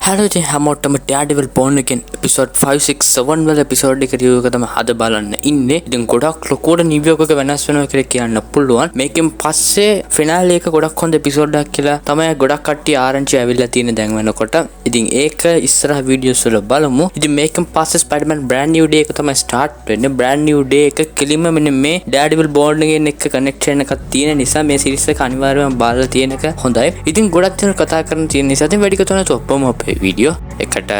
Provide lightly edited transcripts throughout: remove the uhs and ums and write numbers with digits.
Hello ඉතින් හැමෝටම Daredevil Born Again episode 5 6 7 වල episode එක රිවිව් එක තමයි අද බලන්න ඉන්නේ. ඉතින් ගොඩක් ලොකුවට නිව් එකක වෙනස් වෙනවා කියලා කියන්න පුළුවන්. මේකෙන් පස්සේ ෆිනාලේ එක ගොඩක් හොඳ episode එකක් කියලා තමයි ගොඩක් කට්ටිය ආරංචි ඇවිල්ලා තියෙන දැන් වෙනකොට. ඉතින් ඒක ඉස්සරහ videos වල බලමු. ඉතින් මේකෙන් පස්සේ Spider-Man brand new day එක තමයි start වෙන්නේ. brand new day එක කෙලින්ම මෙන්න මේ Daredevil Born Again එක connection එකක් තියෙන නිසා මේ series එක අනිවාර්යයෙන්ම බලලා තියෙන එක හොඳයි. ඉතින් ගොඩක් දෙනා කතා කරන තියෙන නිසා ඉතින් වැඩි කතා නැතුව ඔක්කොම අපේ video එකට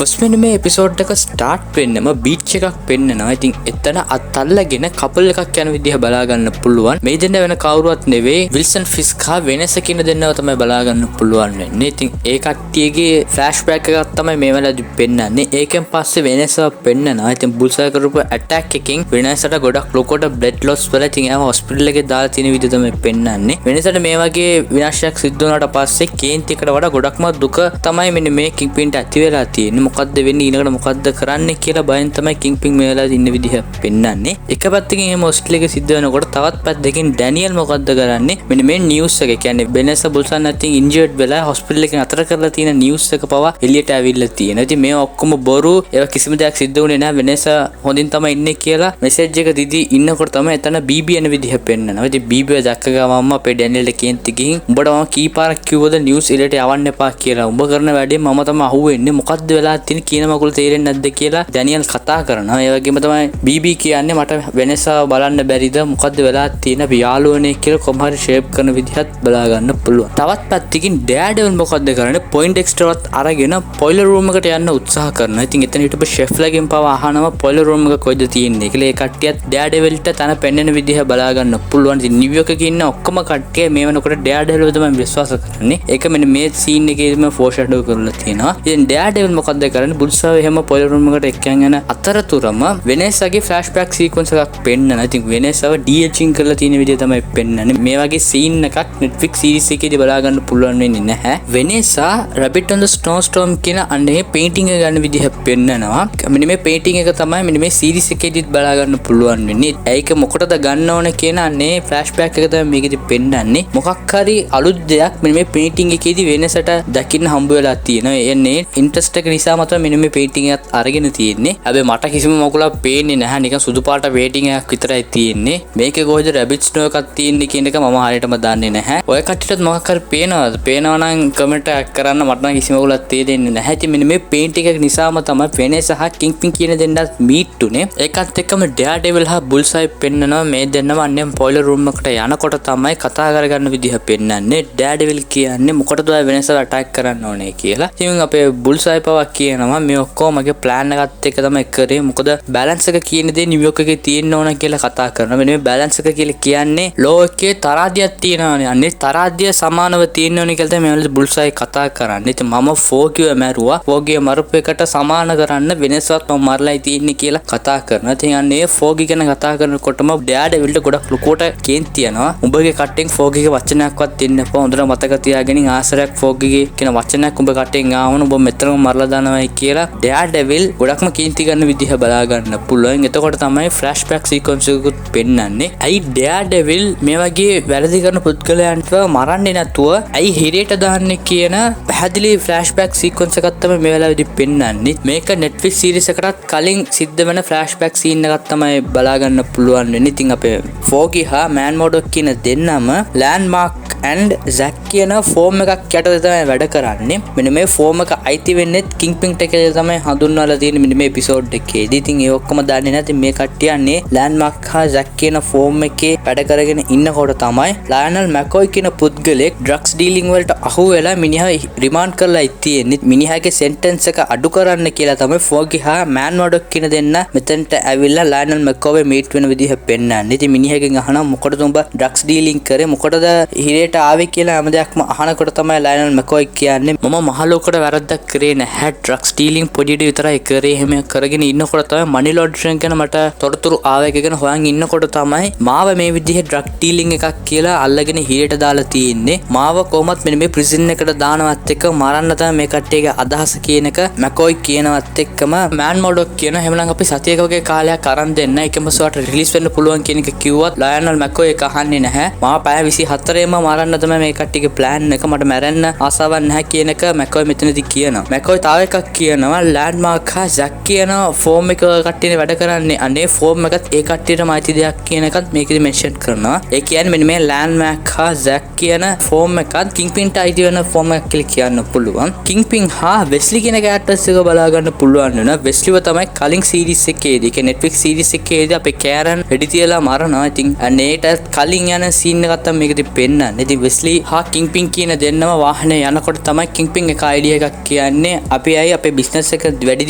පස්වෙනි මේ එපිසෝඩ් එක ස්ටාර්ට් වෙන්නම බීච් එකක් පෙන්නනවා. ඉතින් එතන අතල්ලාගෙන කපල් එකක් යන විදිහ බලා ගන්න පුළුවන්. මේ දෙන්න වෙන කවුරුවත් නෙවෙයි විල්සන් ෆිස්ක් හා වෙනස කියන දෙන්නව තමයි බලා ගන්න පුළුවන් වෙන්නේ. ඉතින් ඒ කට්ටියගේ ෆ්ලෑෂ්බැක් එකක් තමයි මේ වෙලාවේදී පෙන්නන්නේ. ඒකෙන් පස්සේ වෙනසව පෙන්නනවා. ඉතින් බුල්සයි කරපු ඇටැක් එකකින් වෙනසට ගොඩක් ලොකෝට බ්ලඩ් ලොස් වෙලා ඉතින් එයාව හොස්පිටල් එකේ දාලා තියෙන විදිහ තමයි පෙන්නන්නේ. වෙනසට මේ වගේ විනාශයක් සිද්ධ වුණාට පස්සේ කේන්තිකට වඩා ගොඩක්ම දුක තමයි මෙන්න මේ කිංපින්ට ඇති වෙලා තියෙන්නේ. මොකද්ද වෙන්නේ ඊළඟට මොකද්ද කරන්නේ කියලා බයෙන් තමයි කිංපින් මේ වෙලාවේ ඉන්න විදිහ පෙන්නන්නේ. එක පැත්තකින් එහෙම ඔස්ට්‍රේලියාවේ සිද්ධ වෙනකොට තවත් පැත්තකින් ඩැනියල් මොකද්ද කරන්නේ මෙන්න මේ නිවුස් එක කියන්නේ වෙනස බුල්සන් නැතිනම් ඉන්ජර්ඩ් වෙලා හොස්පිටල් එකෙන් අතර කරලා තියෙන නිවුස් එක පවා එළියට ඇවිල්ලා තියෙනවා. ඉතින් මේ ඔක්කොම බොරු ඒවා කිසිම දෙයක් සිද්ධ වුණේ නැහැ. වෙනස හොඳින් තමයි ඉන්නේ කියලා මෙසේජ් එක දීදී ඉන්නකොට තමයි එතන බීබී එන විදිහ පෙන්නනවා. ඉතින් බීබීව දැක්ක ගමන්ම අපේ ඩැනියල්ට කේන්ති ගිහින් උඹට මම කී පාරක් කිව්වද නිවුස් එළියට යවන්න එපා කියලා. උඹ කරන වැඩේ මම තමයි අහුවෙන්නේ. මොකද්ද වෙලා තියෙන්නේ කියන මගුල තේරෙන්නේ නැද්ද කියලා ඩැනියල් කතා කරනවා. ඒ වගේම තමයි බීබී කියන්නේ මට වෙනසව බලන්න බැරිද මොකද්ද වෙලා තියෙන අපි යාළුවනේ කියලා කොහොම හරි ෂේප් කරන විදිහත් බලා ගන්න පුළුවන්. තවත් පැත්තකින් Daredevil මොකද්ද කරන්නේ පොයින්ටෙක්ස්ටර්වත් අරගෙන පොයිලර් රූම් එකට යන්න උත්සාහ කරනවා. ඉතින් එතන හිටපු ෂෙෆ්ලාගෙන් පවා අහනවා පොයිලර් රූම් එක කොයිද තියෙන්නේ කියලා. ඒ කට්ටියත් Daredevilට තන පෙන්වන විදිහ බලා ගන්න පුළුවන්. ඉතින් නිව් යෝර්ක් එකේ ඉන්න ඔක්කොම කට්ටිය මේ වෙනකොට Daredevil තමයි විශ්වාස කරන්නේ. ඒක මෙන්න මේ සීන් එකේම ෆෝෂැඩෝ කරලා තියෙනවා. ඉතින් Daredevil මොකද්ද කරන්නේ බුල්සාව එහෙම පොයිලර් රූම් එකට එක්කන් යන අතරතුරම වෙනසගේ ෆ්ලෑෂ්බැක් සීක්වෙන්ස් එකක් පෙන්නනවා. ඉතින් වෙනසව ඩීඑචින් කරලා තියෙන විදිහ තමයි පෙන්නන්නේ. මේ වගේ සීන් එකක් Netflix series එකේදී බලා ගන්න පුළුවන් වෙන්නේ නැහැ. වෙනසා Rabbit on the Snowstorm කියන අන්නේ පේන්ටිං එක ගන්න විදිහ පෙන්නනවා. මෙන්න මේ පේන්ටිං එක තමයි මෙන්න මේ series එකේදීත් බලා ගන්න පුළුවන් වෙන්නේ. ඒක මොකටද ගන්න ඕන කියන අන්නේ ෆ්ලෑෂ්බැක් එක තමයි මේකෙදි පෙන්නන්නේ. මොකක් හරි අලුත් දෙයක් මෙන්න මේ පේන්ටිං එකේදී වෙනසට දකින්න හම්බ වෙලා තියෙනවා. එන්නේ ඉන්ට්‍රස්ට් එක නිසාම තමයි මෙන්න මේ පේන්ටිං එකත් අරගෙන තියෙන්නේ. හැබැයි මට කිසිම මොකලක් පේන්නේ නැහැ. නිකන් සුදු පාට පේන්ටිං එකක් විතරයි තියෙන්නේ. මේකේ කොහෙද රැබිට් ස්නෝ එකක් තියෙන්නේ කියන එක මම හරියටම දන්නේ නැහැ. ඔය කට්ටියටත් මොකක් හරි පේනවද? පේනවා නම් කමෙන්ට් එකක් කරන්න. මට නම් කිසිම මොකලක් තේරෙන්නේ නැහැ. ඉතින් මෙන්න මේ පේන්ටිං එක නිසාම තමයි වෙනස සහ කිංපින් කියන දෙන්නත් මීට් උනේ. ඒකත් එක්කම Daredevil හා බුල්සයි පෙන්නනවා. මේ දෙන්නම අන්නේ පොයිලර් රූම් එකට යනකොට තමයි කතා කරගන්න විදිහ පෙන්නන්නේ. Daredevil කියන්නේ මොකටද ඔය වෙනසට අටැක් කරන්න ඕනේ කියලා. ඉතින් අපේ බුල්සයි පවා කියනවා මේ ඔක්කොම මගේ ප්ලෑන් එකත් එක්ක තමයි කරේ. මොකද බැලන්ස් එක කියන දේ නිව් යෝර්ක් එකේ තියෙන්න ඕන කියලා කතා කරනවා. මෙන්න මේ බැලන්ස් එක කියලා කියන්නේ ලෝ එකේ තරහදියක් තියෙනවානේ. අන්නේ තරහදිය සමානව තියෙන්න ඕනේ කියලා තමයි මේ බුල්සයි කතා කරන්නේ. ඉතින් මම ෆෝගිව මැරුවා. ෆෝගිය මරපු එකට සමාන කරන්න වෙනසවත් මම මරලා තියෙන්නේ කියලා කතා කරනවා. ඉතින් අන්නේ ෆෝගි ගැන කතා කරනකොටම Daredevilට ගොඩක් ලොකුවට කේන්ති යනවා. උඹගේ කට්ටෙන් ෆෝගිගේ වචනයක්වත් දෙන්න එපා. හොඳට මතක තියාගෙන ආසරයක් ෆෝගිගේ කියන වචනයක් උඹ කට්ටෙන් ආවම උඹ මෙතනම මරලා දානවායි කියලා Daredevil ගොඩක්ම කේන්ති ගන්න විදිහ බලා ගන්න පුළුවන්. එතකොට තමයි ෆ්ලෑෂ්බැක් සීක්වෙන්ස් එකකුත් පෙන්වන්නේ. ඇයි Daredevil මේ වගේ වැරදි කරන පුද්ගලයන්ව මරන්නේ නැතුව ඇයි හිරේට දාන්නේ කියන පැහැදිලි ෆ්ලෑෂ්බැක් සීක්වෙන්ස් එකක් තමයි මේ වෙලාවේදී පෙන්වන්නේ. මේක Netflix series එකටත් කලින් සිද්ධ වෙන ෆ්ලෑෂ්බැක් සීන් එකක් තමයි බලා ගන්න පුළුවන් වෙන්නේ. ඉතින් අපේ ෆෝගි හා මෑන් මොඩොක් කියන දෙන්නම ලෑන්ඩ්මාර්ක් and Zack කියන ෆෝම් එකක් යටතේ තමයි වැඩ කරන්නේ. මෙන්න මේ ෆෝම් එක අයිති වෙන්නේ කිංපින් එකේ තමයි හඳුන්වලා තියෙන්නේ මෙන්න මේ එපිසෝඩ් එකේදී. ඉතින් ඒ ඔක්කොම දන්නේ නැති මේ කට්ටියන්නේ ලෑන්ඩ්මාර්ක් හා Zack කියන ෆෝම් එකේ වැඩ කරගෙන ඉන්නකොට තමයි ලයනල් මැකෝයි කියන පුද්ගලෙක් ඩ්‍රග්ස් ඩීලිංగ్ වලට අහු වෙලා මිනිහා රිමාන්ඩ් කරලා තියෙන්නේ. මිනිහාගේ සෙන්ටෙන්ස් එක අඩු කරන්න කියලා තමයි ෆෝගි හා මෑන් මොඩොක් කියන දෙන්න මෙතනට ඇවිල්ලා ලයනල් මැකෝවේ මීට් වෙන විදිහ පෙන්නන්නේ. ඉතින් මිනිහගෙන් අහනවා මොකටද උඹ ඩ්‍රග්ස් ඩීලිං කරේ? මොකටද හිරේට ආවේ කියලා හැම දෙයක්ම අහනකොට තමයි ලයනල් මැකෝයි කියන්නේ මම මහලෝකයට වැරද්දක් කරේ නැහැ. ඩ්‍රග්ස් ඩීලිං පොඩියට විතරයි කරේ. එහෙම කරගෙන ඉන්නකොට තමයි මනි ලොන්ඩරින් ගැන මට තොරතුරු ආවේ ගැන හොයන් ඉන්නකොට තමයි මාව මේ විදිහේ ඩ්‍රග් ඩීලිං එකක් කියලා අල්ලගෙන හිරේට දාලා තියෙන්නේ. මාව කොහොමත් මෙන්න මේ ප්‍රිසන් එකට දානවත් එක්ක මරන්න තමයි මේ කට්ටියගේ අදහස කියන එක මැකෝයි කියනවත් එක්කම මෑන් මොඩොක් කියන එහෙමනම් අපි සතියක වගේ කාලයක් අරන් දෙන්න එකම සුවට රිලීස් වෙන්න පුළුවන් කියන එක කිව්වත් ලයනල් මැකෝයි එක අහන්නේ නැහැ. මාව පැය 24ෙම මරලා මරන්න තමයි මේ කට්ටියගේ ප්ලෑන් එක. මට මැරෙන්න ආසාවක් නැහැ කියන එක මැකෝයි මෙතනදී කියනවා. මැකෝයි තව එකක් කියනවා ලෑන්ඩ්මාර්ක් හා ජැක් කියන ෆෝම් එක කට්ටියනේ වැඩ කරන්නේ. අනේ ෆෝම් එකත් ඒ කට්ටියටම අයිති දෙයක් කියන එකත් මේකෙදි මෙන්ෂන් කරනවා. ඒ කියන්නේ මෙන්න මේ ලෑන්ඩ්මාර්ක් හා ජැක් කියන ෆෝම් එකත් කිංග්පින්ට අයිති වෙන ෆෝම් එකක් කියලා කියන්න පුළුවන්. කිංග්පින් හා වෙස්ලි කියන කැරක්ටර්ස් එක බලා ගන්න පුළුවන් වෙනවා. වෙස්ලිව තමයි කලින් සීරීස් එකේදී ඒ Netflix සීරීස් එකේදී අපේ කෑරන් වෙඩි තියලා මරනවා. ඉතින් අනේට කලින් යන සීන් එකක් තමයි මේකදී පෙන්නන්නේ. ඉතින් වෙස්ලි හා කිංග්පින් කියන දෙන්නම වාහනේ යනකොට තමයි කිංග්පින් එක අයිඩියා එකක් කියන්නේ අපි ඇයි අපේ බිස්නස් එක වැඩි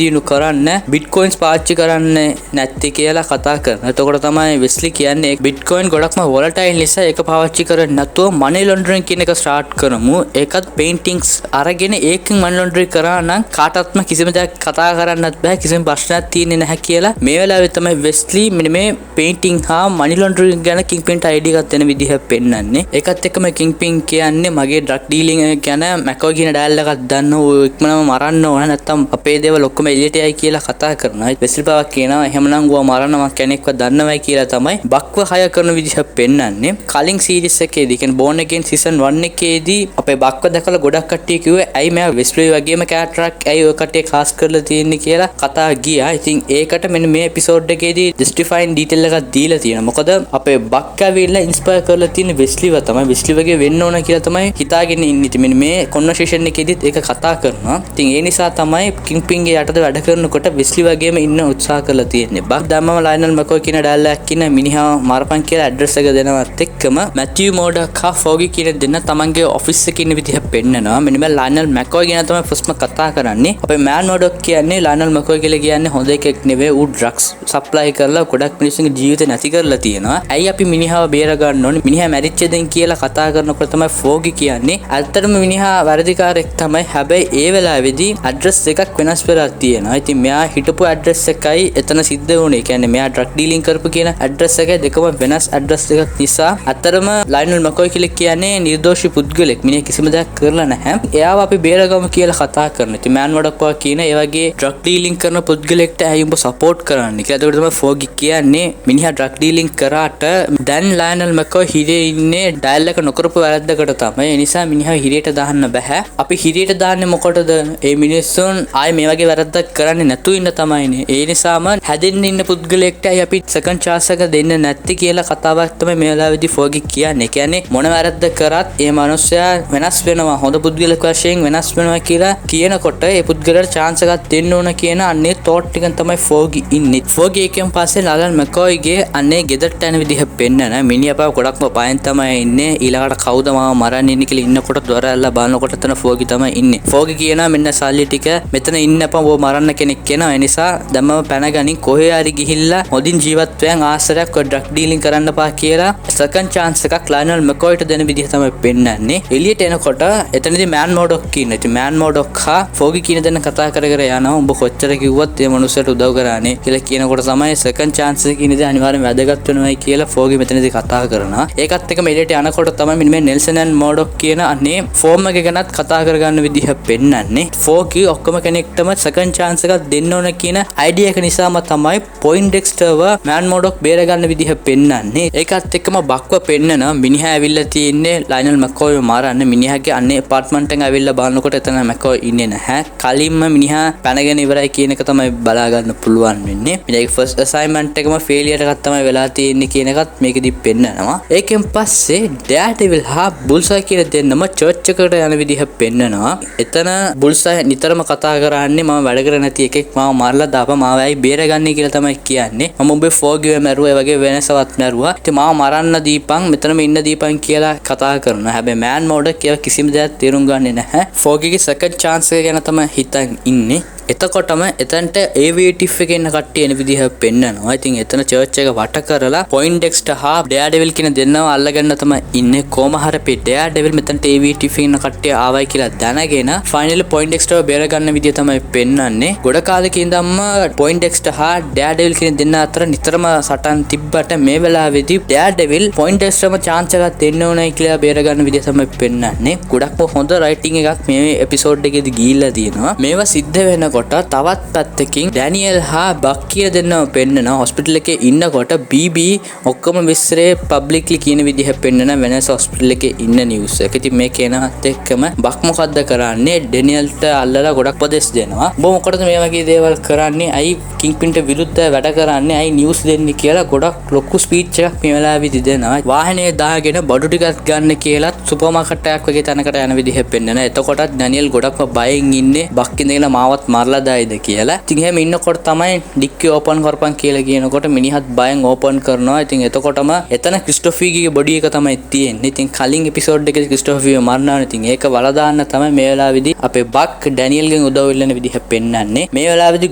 දියුණු කරන්න බිට්කොයින්ස් පාවිච්චි කරන්නේ නැත්තේ කියලා කතා කරනවා. එතකොට තමයි වෙස්ලි කියන්නේ බිට්කොයින් ගොඩක්ම වොලටයිල් නිසා ඒක පාවිච්චි කරන්නේ නැතුව මනි ලොන්ඩරින් කියන එක ස්ටාර්ට් කරමු. ඒකත් පේන්ටිංග්ස් අරගෙන ඒකෙන් මනි ලොන්ඩරින් කරා නම් කාටත්ම කිසිම දෙයක් කතා කරන්නත් බෑ, කිසිම ප්‍රශ්නයක් තියෙන්නේ නැහැ කියලා මේ වෙලාවේ තමයි වෙස්ලි මෙන්න මේ පේන්ටිංග් හා මනි ලොන්ඩරින් ගැන කිංග්පින්ට අයිඩියා එකක් දෙන විදිහ පෙන්නන්නේ. ඒකත් එක්කම කිංග්පින් කියන්නේ මගේ ඩ්‍රග් ඩීලිං ගැන මැකෝ කියන ඩයල් එකක් දන්න ඕ ඉක්මනම මරන්න ඕන නැත්තම් අපේ දේවල් ඔක්කොම එළියට යයි කියලා කතා කරනවා. වෙස්ලි පාවක් කියනවා එහෙමනම් ගුවා මරනවා කෙනෙක්ව දන්නවයි කියලා තමයි බක්ව හය කරන විදිහ පෙන්නන්නේ. කලින් සීරීස් එකේදී කියන්නේ බෝන් අගේන් සීසන් 1 එකේදී අපේ බක්ව දැකලා ගොඩක් කට්ටිය කිව්වේ ඇයි මෙයා වෙස්ලි වගේම කැරක්ටරක් ඇයි ඔය කට්ටිය කාස්ට් කරලා තියෙන්නේ කියලා කතා ගියා. ඉතින් ඒකට මෙන්න මේ එපිසෝඩ් එකේදී ජස්ටිෆයින් ඩීටේල් එකක් දීලා තියෙනවා. මොකද අපේ බක් ඇවිල්ලා ඉන්ස්පයර් කරලා තියෙන වෙස්ලිව තමයි වෙස්ලි වගේ වෙන්න ඕන කියලා තමයි හිතාගෙන ඉන්නේ. ඉතින් මෙන්න මේ කොන්වර්සේෂන් එකේදීත් ඒක කතා කරනවා. ඉතින් ඒ නිසා තමයි කිංග්පින්ගේ යටතේ වැඩ කරනකොට වෙස්ලි වගේම ඉන්න උත්සාහ කරලා තියෙන්නේ. බක් දැම්මම ලයනල් මැකෝයි කියන ඩයල් එකක් කියන මිනිහා මරපන් කියලා ඇඩ්‍රස් එක දෙනවත් එක්කම මැතිව් මෝඩක් හා ෆෝගි කියන දෙන්න තමන්ගේ ඔෆිස් එකේ ඉන්න විදිහ පෙන්නනවා. මෙන්න මේ ලයනල් මැකෝයි ගැන තමයි ෆස්ට්ම කතා කරන්නේ. අපේ මෑන් මෝඩක් කියන්නේ ලයනල් මැකෝයි කියලා කියන්නේ හොඳ එකෙක් නෙවෙයි. ඌ ඩ්‍රග්ස් සප්ලයි කරලා ගොඩක් මිනිස්සුන්ගේ ජීවිත නැති කරලා තියෙනවා. ඇයි අපි මිනිහාව බේර ගන්න ඕනේ? මිනිහා මැරිච්ච දෙන් කියලා කතා කරනකොට තමයි ෆෝගි කියන්නේ ඇත්තටම මිනිහා වැරදිකාරයෙක් තමයි. හැබැයි ඒ වෙලාවේදී ඇඩ්‍රස් එකක් වෙනස් වෙලා තියෙනවා. ඉතින් මෙයා හිටපු ඇඩ්‍රස් එකයි එතන සිද්ධ වුණේ. කියන්නේ මෙයා ඩ්‍රග් ඩීලිං කරපු කියන ඇඩ්‍රස් එකයි දෙකම වෙනස් ඇඩ්‍රස් එකක් නිසා අතරම ලයනල් මැකෝයි කියලා කියන්නේ නිර්දෝෂී පුද්ගලෙක්. මිනිහ කිසිම දෙයක් කරලා නැහැ. එයාව අපි බේරගමු කියලා කතා කරනවා. ඉතින් මෑන් වඩක්වා කියන ඒ වගේ ඩ්‍රග් ඩීලිං කරන පුද්ගලෙක්ට ඇයි උඹ සපෝට් කරන්නේ කියලා. ඒකට තමයි ෆෝගි කියන්නේ මිනිහා ඩ්‍රග් ඩීලිං කරාට දැන් ලයනල් මැකෝයි හිරේ ඉන්නේ ඩයල් එක නොකරපු වැරද්දකට තමයි. ඒ නිසා මිනිහා හිරේට දාන්න බෑ. අපි හිරේට දාන්නේ මොකටද? ඒ මිනිස්සුන් ආයේ මේ වගේ වැරද්දක් කරන්නේ නැතුව ඉන්න තමයිනේ. ඒ නිසාම හැදෙන්න ඉන්න පුද්ගලයෙක්ට අපි සෙකන්ඩ් chance එක දෙන්න නැති කියලා කතාවක් තමයි මේ වෙලාවේදී ෆෝගි කියන්නේ. කියන්නේ මොන වැරද්ද කරත් ඒ මනුස්සයා වෙනස් වෙනවා, හොඳ පුද්ගලෙක් වශයෙන් වෙනස් වෙනවා කියලා කියනකොට ඒ පුද්ගලයාට chance එකක් දෙන්න ඕන කියන අන්නේ thought එකෙන් තමයි ෆෝගි ඉන්නේ. ෆෝගි එකෙන් පස්සේ ලයනල් මැකෝයිගේ අන්නේ ගෙදරට යන විදිහ පෙන්නන මිනිහා ගොඩක්ම පයන් තමයි ඉන්නේ. ඊළඟට කවුද මාව මරන්න ඉන්නේ කියලා ඉන්නකොට දොර ඇල්ලලා බලනකොට එතන ෆෝගි තමයි ඉන්නේ. ෆෝගි කියනවා මෙන්න සල්ලි ටික මෙතන ඉන්නපන් ඕ මරන්න කෙනෙක් කියනවා. ඒ නිසා දැම්මම පැනගනින් කොහේ හරි ගිහිල්ලා හොඳින් ජීවත් වෙන ආශ්‍රයක් ඔය ඩ්‍රග් ඩීලිං කරන්න පා කියලා සෙකන්ඩ් chance එකක් ලයනල් මැකෝයිට දෙන විදිහ තමයි පෙන්නන්නේ. එළියට එනකොට එතනදී මෑන් මෝඩොක් කියන. ඉතින් මෑන් මෝඩොක් හා ෆෝගි කියන දෙන්න කතා කර කර යනවා. උඹ කොච්චර කිව්වත් මේ මනුස්සයට උදව් කරානේ කියලා කියනකොට තමයි සෙකන්ඩ් chance එක කියන දේ අනිවාර්යෙන් වැදගත් වෙනවයි කියලා ෆෝගි මෙතනදී කතා කරනවා. ඒකත් එක්ක එළියට යනකොට තමයි මෙන්න මේ නෙල්සන් ඇන් මෝඩොක් කියන අනේ ෆෝම් එක ගැනත් කතා කරගන්න විදිහ පෙන්නන්නේ. ෆෝගි ඔක්කොම කෙනෙක්ටම සෙකන්ඩ් chance එකක් දෙන්න ඕන කියන අයිඩියා එක නිසාම තමයි පොයින්ටෙක්ස්ටර්ව මෑන් මෝඩොක් බේරගන්න විදිහ පෙන්නන්නේ. ඒකත් එක්කම බක්ව පෙන්නන මිනිහා ඇවිල්ලා තියෙන්නේ ලයනල් මැකෝයි මරන්න. මිනිහාගේ අන්නේ ඇපාර්ට්මන්ට් එක ඇවිල්ලා බලනකොට එතන මැකෝයි ඉන්නේ නැහැ. කලින්ම මිනිහා පැනගෙන ඉවරයි කියන එක තමයි බලා ගන්න පුළුවන් වෙන්නේ. මේක ෆස්ට් අසයින්මන්ට් එකම ෆේලියර් එකක් තමයි වෙලා තියෙන්නේ කියන එකත් මේකෙදි පෙන්නනවා. ඒකෙන් පස්සේ ඩෑඩෙවිල් හා බුල්සයි කියන දෙන්නම චර්ච් එකට යන විදිහ පෙන්නනවා. එතන බුල්සයි නිතරම කතා කරන්නේ මම වැඩ කර නැති එකෙක් මාව මරලා දාපන් මාව ඇයි බේරගන්නේ කියලා තමයි කියන්නේ. මම උඹේ ෆෝගිව මැරුවා ඒ වගේ වෙනසවත් මැරුවා. ඉතින් මාව මරන්න දීපන් මෙතනම ඉන්න දීපන් කියලා කතා කරනවා. හැබැයි මෑන් මෝඩක් කියලා කිසිම දෙයක් තේරුම් ගන්නේ නැහැ. ෆෝගිගේ සෙකන්ඩ් chance එක ගැන තමයි හිතන් ඉන්නේ. එතකොටම එතනට AVTF එකේ ඉන්න කට්ටිය එන විදිහ පෙන්නනවා. ඉතින් එතන චර්ච් එක වට කරලා පොයින්ටෙක්ස්ටර් හා ඩෙයාඩෙවිල් කියන දෙන්නව අල්ලගන්න තමයි ඉන්නේ. කොහම හරි පෙ ඩෙයාඩෙවිල් මෙතනට AVTF ඉන්න කට්ටිය ආවයි කියලා දැනගෙන ෆයිනලි පොයින්ටෙක්ස්ටර්ව බේර ගන්න විදිහ තමයි පෙන්නන්නේ. ගොඩ කාලෙක ඉඳන්ම පොයින්ටෙක්ස්ටර් හා ඩෙයාඩෙවිල් කියන දෙන්න අතර නිතරම සටන් තිබ්බට මේ වෙලාවේදී ඩෙයාඩෙවිල් පොයින්ටෙක්ස්ටර්ම chance එකක් දෙන්න ඕනයි කියලා බේර ගන්න විදිහ තමයි පෙන්නන්නේ. ගොඩක්ම හොඳ රයිටින් එකක් මේ එපිසෝඩ් එකේදී ගිහිල්ලා තියෙනවා. මේවා සිද්ධ වෙන ඉන්නකොට තවත් පැත්තකින් ඩැනියල් හා බක් කියලා දෙන්නව පෙන්නනවා. හොස්පිටල් එකේ ඉන්නකොට බීබී ඔක්කොම විස්තරේ පබ්ලික්ලි කියන විදිහ පෙන්නන වෙනස් හොස්පිටල් එකේ ඉන්න නිවුස් එක. ඉතින් මේ කෙනාත් එක්කම බක් මොකද්ද කරන්නේ? ඩැනියල්ට අල්ලලා ගොඩක් උපදෙස් දෙනවා. ඔබ මොකටද මේ වගේ දේවල් කරන්නේ? ඇයි කිංපින්ට විරුද්ධව වැඩ කරන්නේ? ඇයි නිවුස් දෙන්නේ කියලා ගොඩක් ලොකු ස්පීච් එකක් මේ වෙලාවේදී දෙනවා. වාහනේ දාගෙන බඩු ටිකක් ගන්න කියලාත් සුපර් මාකට් එකක් වගේ තැනකට යන විදිහ පෙන්නන. එතකොටත් ඩැනියල් ගොඩක්ම බයෙන් ඉන්නේ බක් ඉඳගෙන මාවත් මරලා දායිද කියලා. ඉතින් එහෙම ඉන්නකොට තමයි ඩික්කි ඕපන් කරපන් කියලා කියනකොට මිනිහත් බයෙන් ඕපන් කරනවා. ඉතින් එතකොටම එතන ක්‍රිස්ටොෆීගේ බොඩි එක තමයි තියෙන්නේ. ඉතින් කලින් එපිසෝඩ් එකේ ක්‍රිස්ටොෆීව මරනවා. ඉතින් ඒක වලදාන්න තමයි මේ වෙලාවේදී අපේ බක් ඩැනියල්ගෙන් උදව් ඉල්ලන විදිහ පෙන්නන්නේ. මේ වෙලාවේදී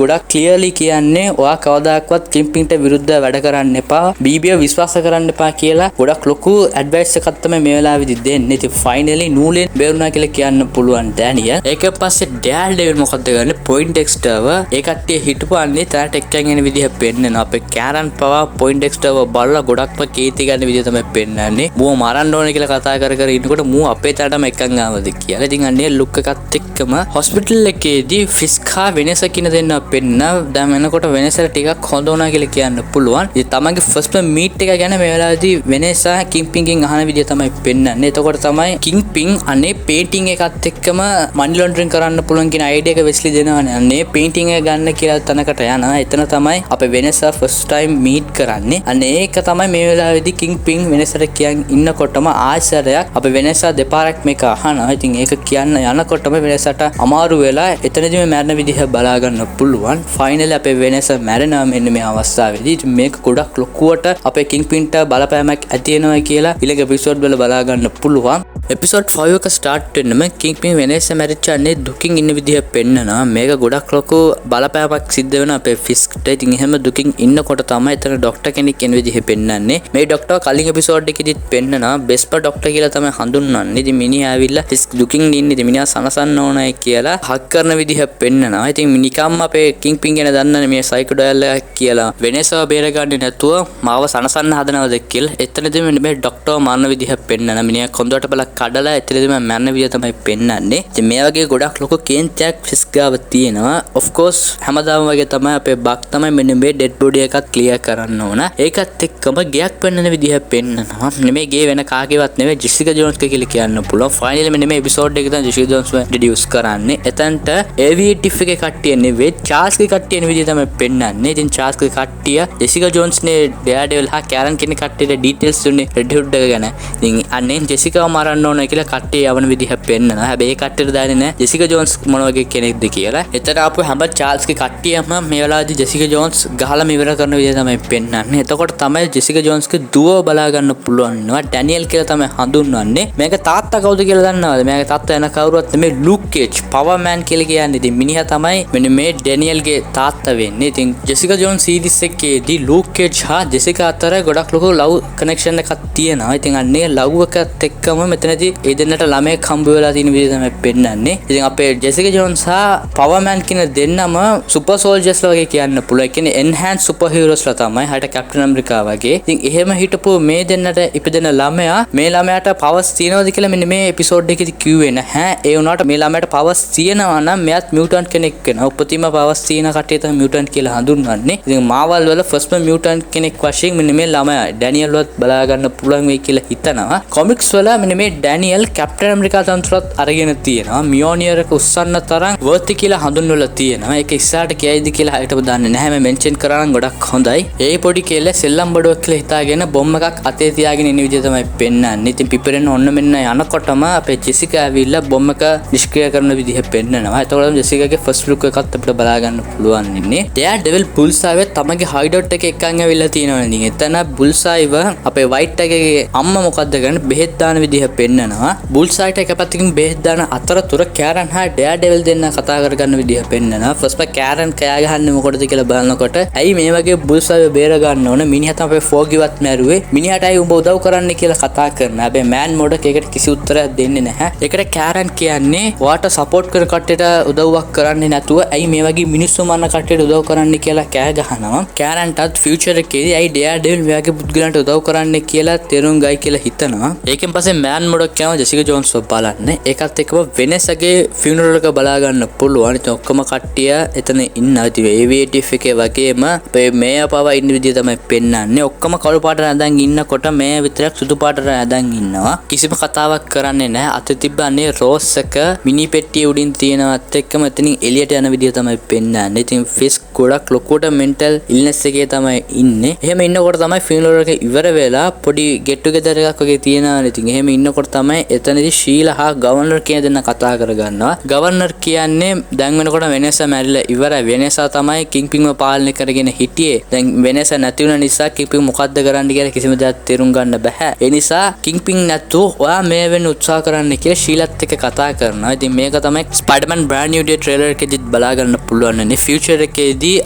ගොඩක් ක්ලියර්ලි කියන්නේ ඔයා කවදාකවත් කිම්පින්ට විරුද්ධව වැඩ කරන්න එපා. බීබීව විශ්වාස කරන්න එපා කියලා ගොඩක් ලොකු ඇඩ්වයිස් එකක් තමයි මේ වෙලාවේදී දෙන්නේ. ඉතින් ෆයිනලි නූලෙන් බේරුණා කියලා කියන්න පුළුවන් ඩැනියල්. ඒක පස්සේ ඩෙවිල් මොකද කරන්නේ? පොයින්ටෙක්ස්ටර්ව ඒ කට්ටිය හිටපුවාන්නේ තාට එක්කන් එන විදිහ පෙන්නනවා. අපේ කැරන් පවා පොයින්ටෙක්ස්ටර්ව බලලා ගොඩක්ම කීති ගන්න විදිහ තමයි පෙන්නන්නේ. මූව මරන්න ඕනේ කියලා කතා කර කර ඉන්නකොට මූව අපේ තාටම එක්කන් ආවද කියලා. ඉතින් අන්නේ ලුක් එකත් එක්කම හොස්පිටල් එකේදී ෆිස්කා වෙනස කින දෙන්න පෙන්න. දැන් වෙනකොට වෙනසට ටිකක් හොඳ වුණා කියලා කියන්න පුළුවන්. ඉතින් තමන්ගේ ෆස්ට් මීට් එක ගැන මේ වෙලාවේදී වෙනසා කිම්පින්ගෙන් අහන විදිහ තමයි පෙන්නන්නේ. එතකොට තමයි කිම්පින් අනේ පේන්ටිං එකත් එක්කම මනි ලොන්ඩරින් කරන්න පුළුවන් කියන අයිඩියා එක වෙස්ලි දෙනවනේ. අනේ පේන්ටිං එක ගන්න කියලා තැනකට යනවා. එතන තමයි අපේ වෙනසා ෆස්ට් ටයිම් මීට් කරන්නේ. අනේ ඒක තමයි මේ වෙලාවේදී කිම්පින් වෙනසට කියන් ඉන්නකොටම ආශ්චර්යයක් අපේ වෙනසා දෙපාරක් මේක අහනවා. ඉතින් ඒක කියන්න යනකොටම වෙනසට අමාරු වෙලා එතනදී මේ මැරෙන විදිහ බලා ගන්න පුළුවන්. ෆයිනලි අපේ වෙනස මැරෙනවා මෙන්න මේ අවස්ථාවේදී. මේක ගොඩක් ලොකුවට අපේ කිම්පින්ට බලපෑමක් ඇති වෙනවා කියලා ඊළඟ එපිසෝඩ් වල බලා ගන්න පුළුවන්. එපිසෝඩ් 5 එක ස්ටාර්ට් වෙන්නම කිම්පින් වෙනස මැරිච්චන්නේ දුකින් ඉන්න විදිහ පෙන්නනවා. මේක ගොඩක් ලොකු බලපෑමක් සිද්ධ වෙනවා අපේ ෆිස්ක්ට. ඉතින් එහෙම දුකින් ඉන්නකොට තමයි එතන ડોක්ටර් කෙනෙක් එන විදිහ පෙන්නන්නේ. මේ ડોක්ටර් කලින් එපිසෝඩ් එකේදීත් පෙන්නනවා බෙස්පර් ડોක්ටර් කියලා තමයි හඳුන්වන්නේ. ඉතින් මිනිහා ඇවිල්ලා ෆිස්ක් දුකින් ඉන්නේ. ඉතින් මිනිහා සනසන්න ඕනයි කියලා හක් කරන විදිහ පෙන්නනවා. ඉතින් නිකම්ම අපේ කිම්පින් ගැන දන්නනේ මේ සයිකෝඩයල් එකක් කියලා වෙනසව බේරගන්නේ නැතුව මාව සනසන්න හදනවද කියලා. එතනදී මේ ડોක්ටර් මරන විදිහ පෙන්නන. මිනිහා කොන්දරට බල කඩලා එතනදී මරන විදිහ තමයි පෙන්නන්නේ. ඉතින් මේ වගේ ගොඩක් ලොකු කේන්තියක් ෆිස්ක් ගාව තියෙනවා. ඔෆ් කෝස් හැමදාම වගේ තමයි අපේ බක් තමයි මෙන්න මේ ඩෙඩ් බොඩි එකත් ක්ලියර් කරන්න ඕන. ඒකත් එක්කම ගයක් පෙන්නන විදිහ පෙන්නනවා. මේ ගේ වෙන කාගේවත් නෙවෙයි ජෙසිකා ජෝන්ස් කියලා කියන්න පුළුවන්. ෆයිනලි මෙන්න මේ එපිසෝඩ් එකේ තමයි ජෙසිකා ජෝන්ස් ඉන්ට්‍රොඩියුස් කරන්නේ. එතනට AVTF එකේ කට්ටිය නෙවෙයි චාල්ස්ගේ කට්ටිය එන විදිහ තමයි පෙන්නන්නේ. ඉතින් චාල්ස්ගේ කට්ටිය ජෙසිකා ජෝන්ස්නේ ඩෙයාඩෙවිල් හා කැරන් කියන කට්ටියට ඩීටේල්ස් දුන්නේ රෙඩ් හුඩ් එක ගැන. ඉතින් අන්නේ ජෙසිකාව මරන්න ඕන කියලා කට්ටිය යවන විදිහ පෙන්නනවා. හැබැයි ඒ කට්ටියට දන්නේ නැහැ ජෙසිකා ජෝන්ස් මොන වගේ කෙනෙක්ද කියලා. එතන ආපු හැම චාල්ස්ගේ කට්ටියම මේ වෙලාවේදී ජෙසිකා ජෝන්ස් ගහලා ඉවර කරන විදිහ තමයි පෙන්නන්නේ. එතකොට තමයි ජෙසිකා ජෝන්ස්ගේ දුව බලා ගන්න පුළුවන් වෙනවා. ඩැනියල් කියලා තමයි හඳුන්වන්නේ. මේක තාත්තා කවුද කියලා දන්නවද? මේක තාත්තා වෙන කවුරුවත් නෙමෙයි ලූක් කේජ් පවර් මෑන් කියලා කියන්නේ. ඉතින් මිනිහා තමයි මෙන්න මේ ඩැනියල්ගේ තාත්තා වෙන්නේ. ඉතින් ජෙසිකා ජෝන්ස් සීරීස් එකේදී ලූක් කේජ් හා ජෙසිකා අතර ගොඩක් ලොකු ලව් කනෙක්ෂන් එකක් තියෙනවා. ඉතින් අන්නේ ලව් එකත් එක්කම මෙතනදී ඒ දෙන්නට ළමයෙක් හම්බ වෙලා තියෙන විදිහ තමයි පෙන්නන්නේ. ඉතින් අපේ ජෙසිකා ජෝන්ස් හා පවර් මෑන් කියන දෙන්නම සුපර් සෝල්ජර්ස්ලා වගේ කියන්න පුළුවන්. ඒ කියන්නේ එන්හෑන්ස් සුපර් හීරෝස්ලා තමයි. හරියට කැප්ටන් ඇමරිකා වගේ. ඉතින් එහෙම හිටපු මේ දෙන්නට ඉපදෙන ළමයා මේ ළමයාට පවර්ස් තියෙනවද කියලා මෙන්න මේ එපිසෝඩ් එකේදී කිව්වේ නැහැ. ඒ වුණාට මේ ළමයාට පවර්ස් තියෙනවා නම් මෙයාත් මියුටන්ට් කෙනෙක් වෙනවා. උපතින්ම පවර්ස් තියෙන කට්ටිය තමයි මියුටන්ට් කියලා හඳුන්වන්නේ. ඉතින් මාවල් වල ෆස්ට්ම මියුටන්ට් කෙනෙක් වශයෙන් මෙන්න මේ ළමයා ඩැනියල්වත් බලා ගන්න පුළුවන් වෙයි කියලා හිතනවා. කොමික්ස් වල මෙන්න මේ ඩැනියල් කැප්ටන් ඇමරිකා තන්ත්‍රත් අරගෙන තියෙනවා. මියෝනියර් එක උස්සන්න තරම් වර්ති කියලා හඳුන්වලා තියෙනවා. ඒක ඉස්සරහට කියයිද කියලා හිතව දන්නේ නැහැ. මම මෙන්ෂන් කරා නම් ගොඩක් හොඳයි. ඒ පොඩි කෙල්ල සෙල්ලම් බඩුවක් කියලා හිතාගෙන බොම්බ එකක් අතේ තියාගෙන ඉන්න විදිහ තමයි පෙන්නන්නේ. ඉතින් පිපරෙන්න ඔන්න මෙන්න යනකොටම අපේ ජෙසිකා ඇවිල්ලා බොම්බ එක නිෂ්ක්‍රිය කරන විදිහ පෙන්නනවා. එතකොටම ජෙසිකාගේ ෆස්ට් ලුක් එකත් අපිට බලා ගන්න පුළුවන් ඉන්නේ. ඩෙයාඩෙවිල් බුල්සායිව තමගේ හයිඩවුට් එකේ එක්කන් ඇවිල්ලා තියෙනවා නේ. එතන බුල්සායිව අපේ වයිට් එකගේ අම්මා මොකද්ද කරන්නේ බෙහෙත් දාන විදිහ පෙන්නනවා. බුල්සායිට එක පැත්තකින් බෙහෙත් දාන අතරතුර කැරන් හා ඩෙයාඩෙවිල් දෙන්න කතා කරගන්න විදිහ පෙන්නනවා. ෆස්ට්ම කැරන් කෑ ගහන්නේ මොකටද කියලා බලනකොට ඇයි මේ වගේ බුල්සායිව බේර ගන්න ඕන මිනිහා තමයි ෆෝගිවත් මැරුවේ. මිනිහට ඇයි උඹ උදව් කරන්න කියලා කතා කරනවා. හැබැයි මෑන් මොඩක් ඒකට කිසි උත්තරයක් දෙන්නේ නැහැ. ඒකට කැරන් කියන්නේ ඔයාට සපෝට් කරන කට්ටියට උදව්වක් කරන්නේ නැතුව ඇයි මේ වගේ මිනිස්සු මරන කට්ටියට උදව් කරන්නේ කියලා කෑ ගහනවා. කැරන්ටත් ෆියුචර් එකේදී ඇයි ඩෙයාඩෙවිල් මෙයාගේ පුද්ගලයන්ට උදව් කරන්නේ කියලා තේරුම් ගයි කියලා හිතනවා. ඒකෙන් පස්සේ මෑන් මොඩක් කියනවා ජෙසිකා ජෝන්ස්ව බලන්න. ඒකත් එක්කම වෙනසගේ ෆියුනරල් එක බලා ගන්න පුළුවන්. ඉතින් ඔක්කොම කට්ටිය එතන ඉන්නවා. ඉතින් AVTF එකේ වගේම අපේ මේයා පවා ඉන්න විදිය තමයි පෙන්වන්නේ. ඔක්කොම කළු පාට රැඳන් ඉන්නකොට මේයා විතරක් සුදු පාට රැඳන් ඉන්නවා. කිසිම කතාවක් කරන්නේ නැහැ. අත තිබ්බන්නේ රෝස් එක මිනි පෙට්ටිය උඩින් තියෙනවත් එක්කම එතනින් එළියට යන විදිය තමයි පෙන්වන්නේ. ඉතින් ෆිස් ගොඩක් ලොකුට මෙන්ටල් ඉල්නස් එකේ තමයි ඉන්නේ. එහෙම ඉන්නකොට තමයි ෆිනල් එක ඉවර වෙලා පොඩි get together එකක් වගේ තියෙනවා. ඉතින් එහෙම ඉන්නකොට තමයි එතනදී ශීලා හා ගවර්නර් කියන දෙන්න කතා කරගන්නවා. ගවර්නර් කියන්නේ දැන් වෙනකොට වෙනසා මැරිලා ඉවරයි. වෙනසා තමයි කිංග්පින්ව පාලනය කරගෙන හිටියේ. දැන් වෙනසා නැති වුණ නිසා කිංග්පින් මොකද්ද කරන්න කියලා කිසිම දෙයක් තේරුම් ගන්න බෑ. ඒ නිසා කිංග්පින් නැතුව ඔයා මේ වෙන්න උත්සාහ කරන්න කියලා ශීලත් එක්ක කතා කරනවා. ඉතින් මේක තමයි ස්පයිඩර්මන් බ්‍රෑන්ඩ් නිව් ඩේ ට්‍රේලර් එකේදීත් බලා ගන්න පුළුවන් නේ. ෆියුචර් එකේදී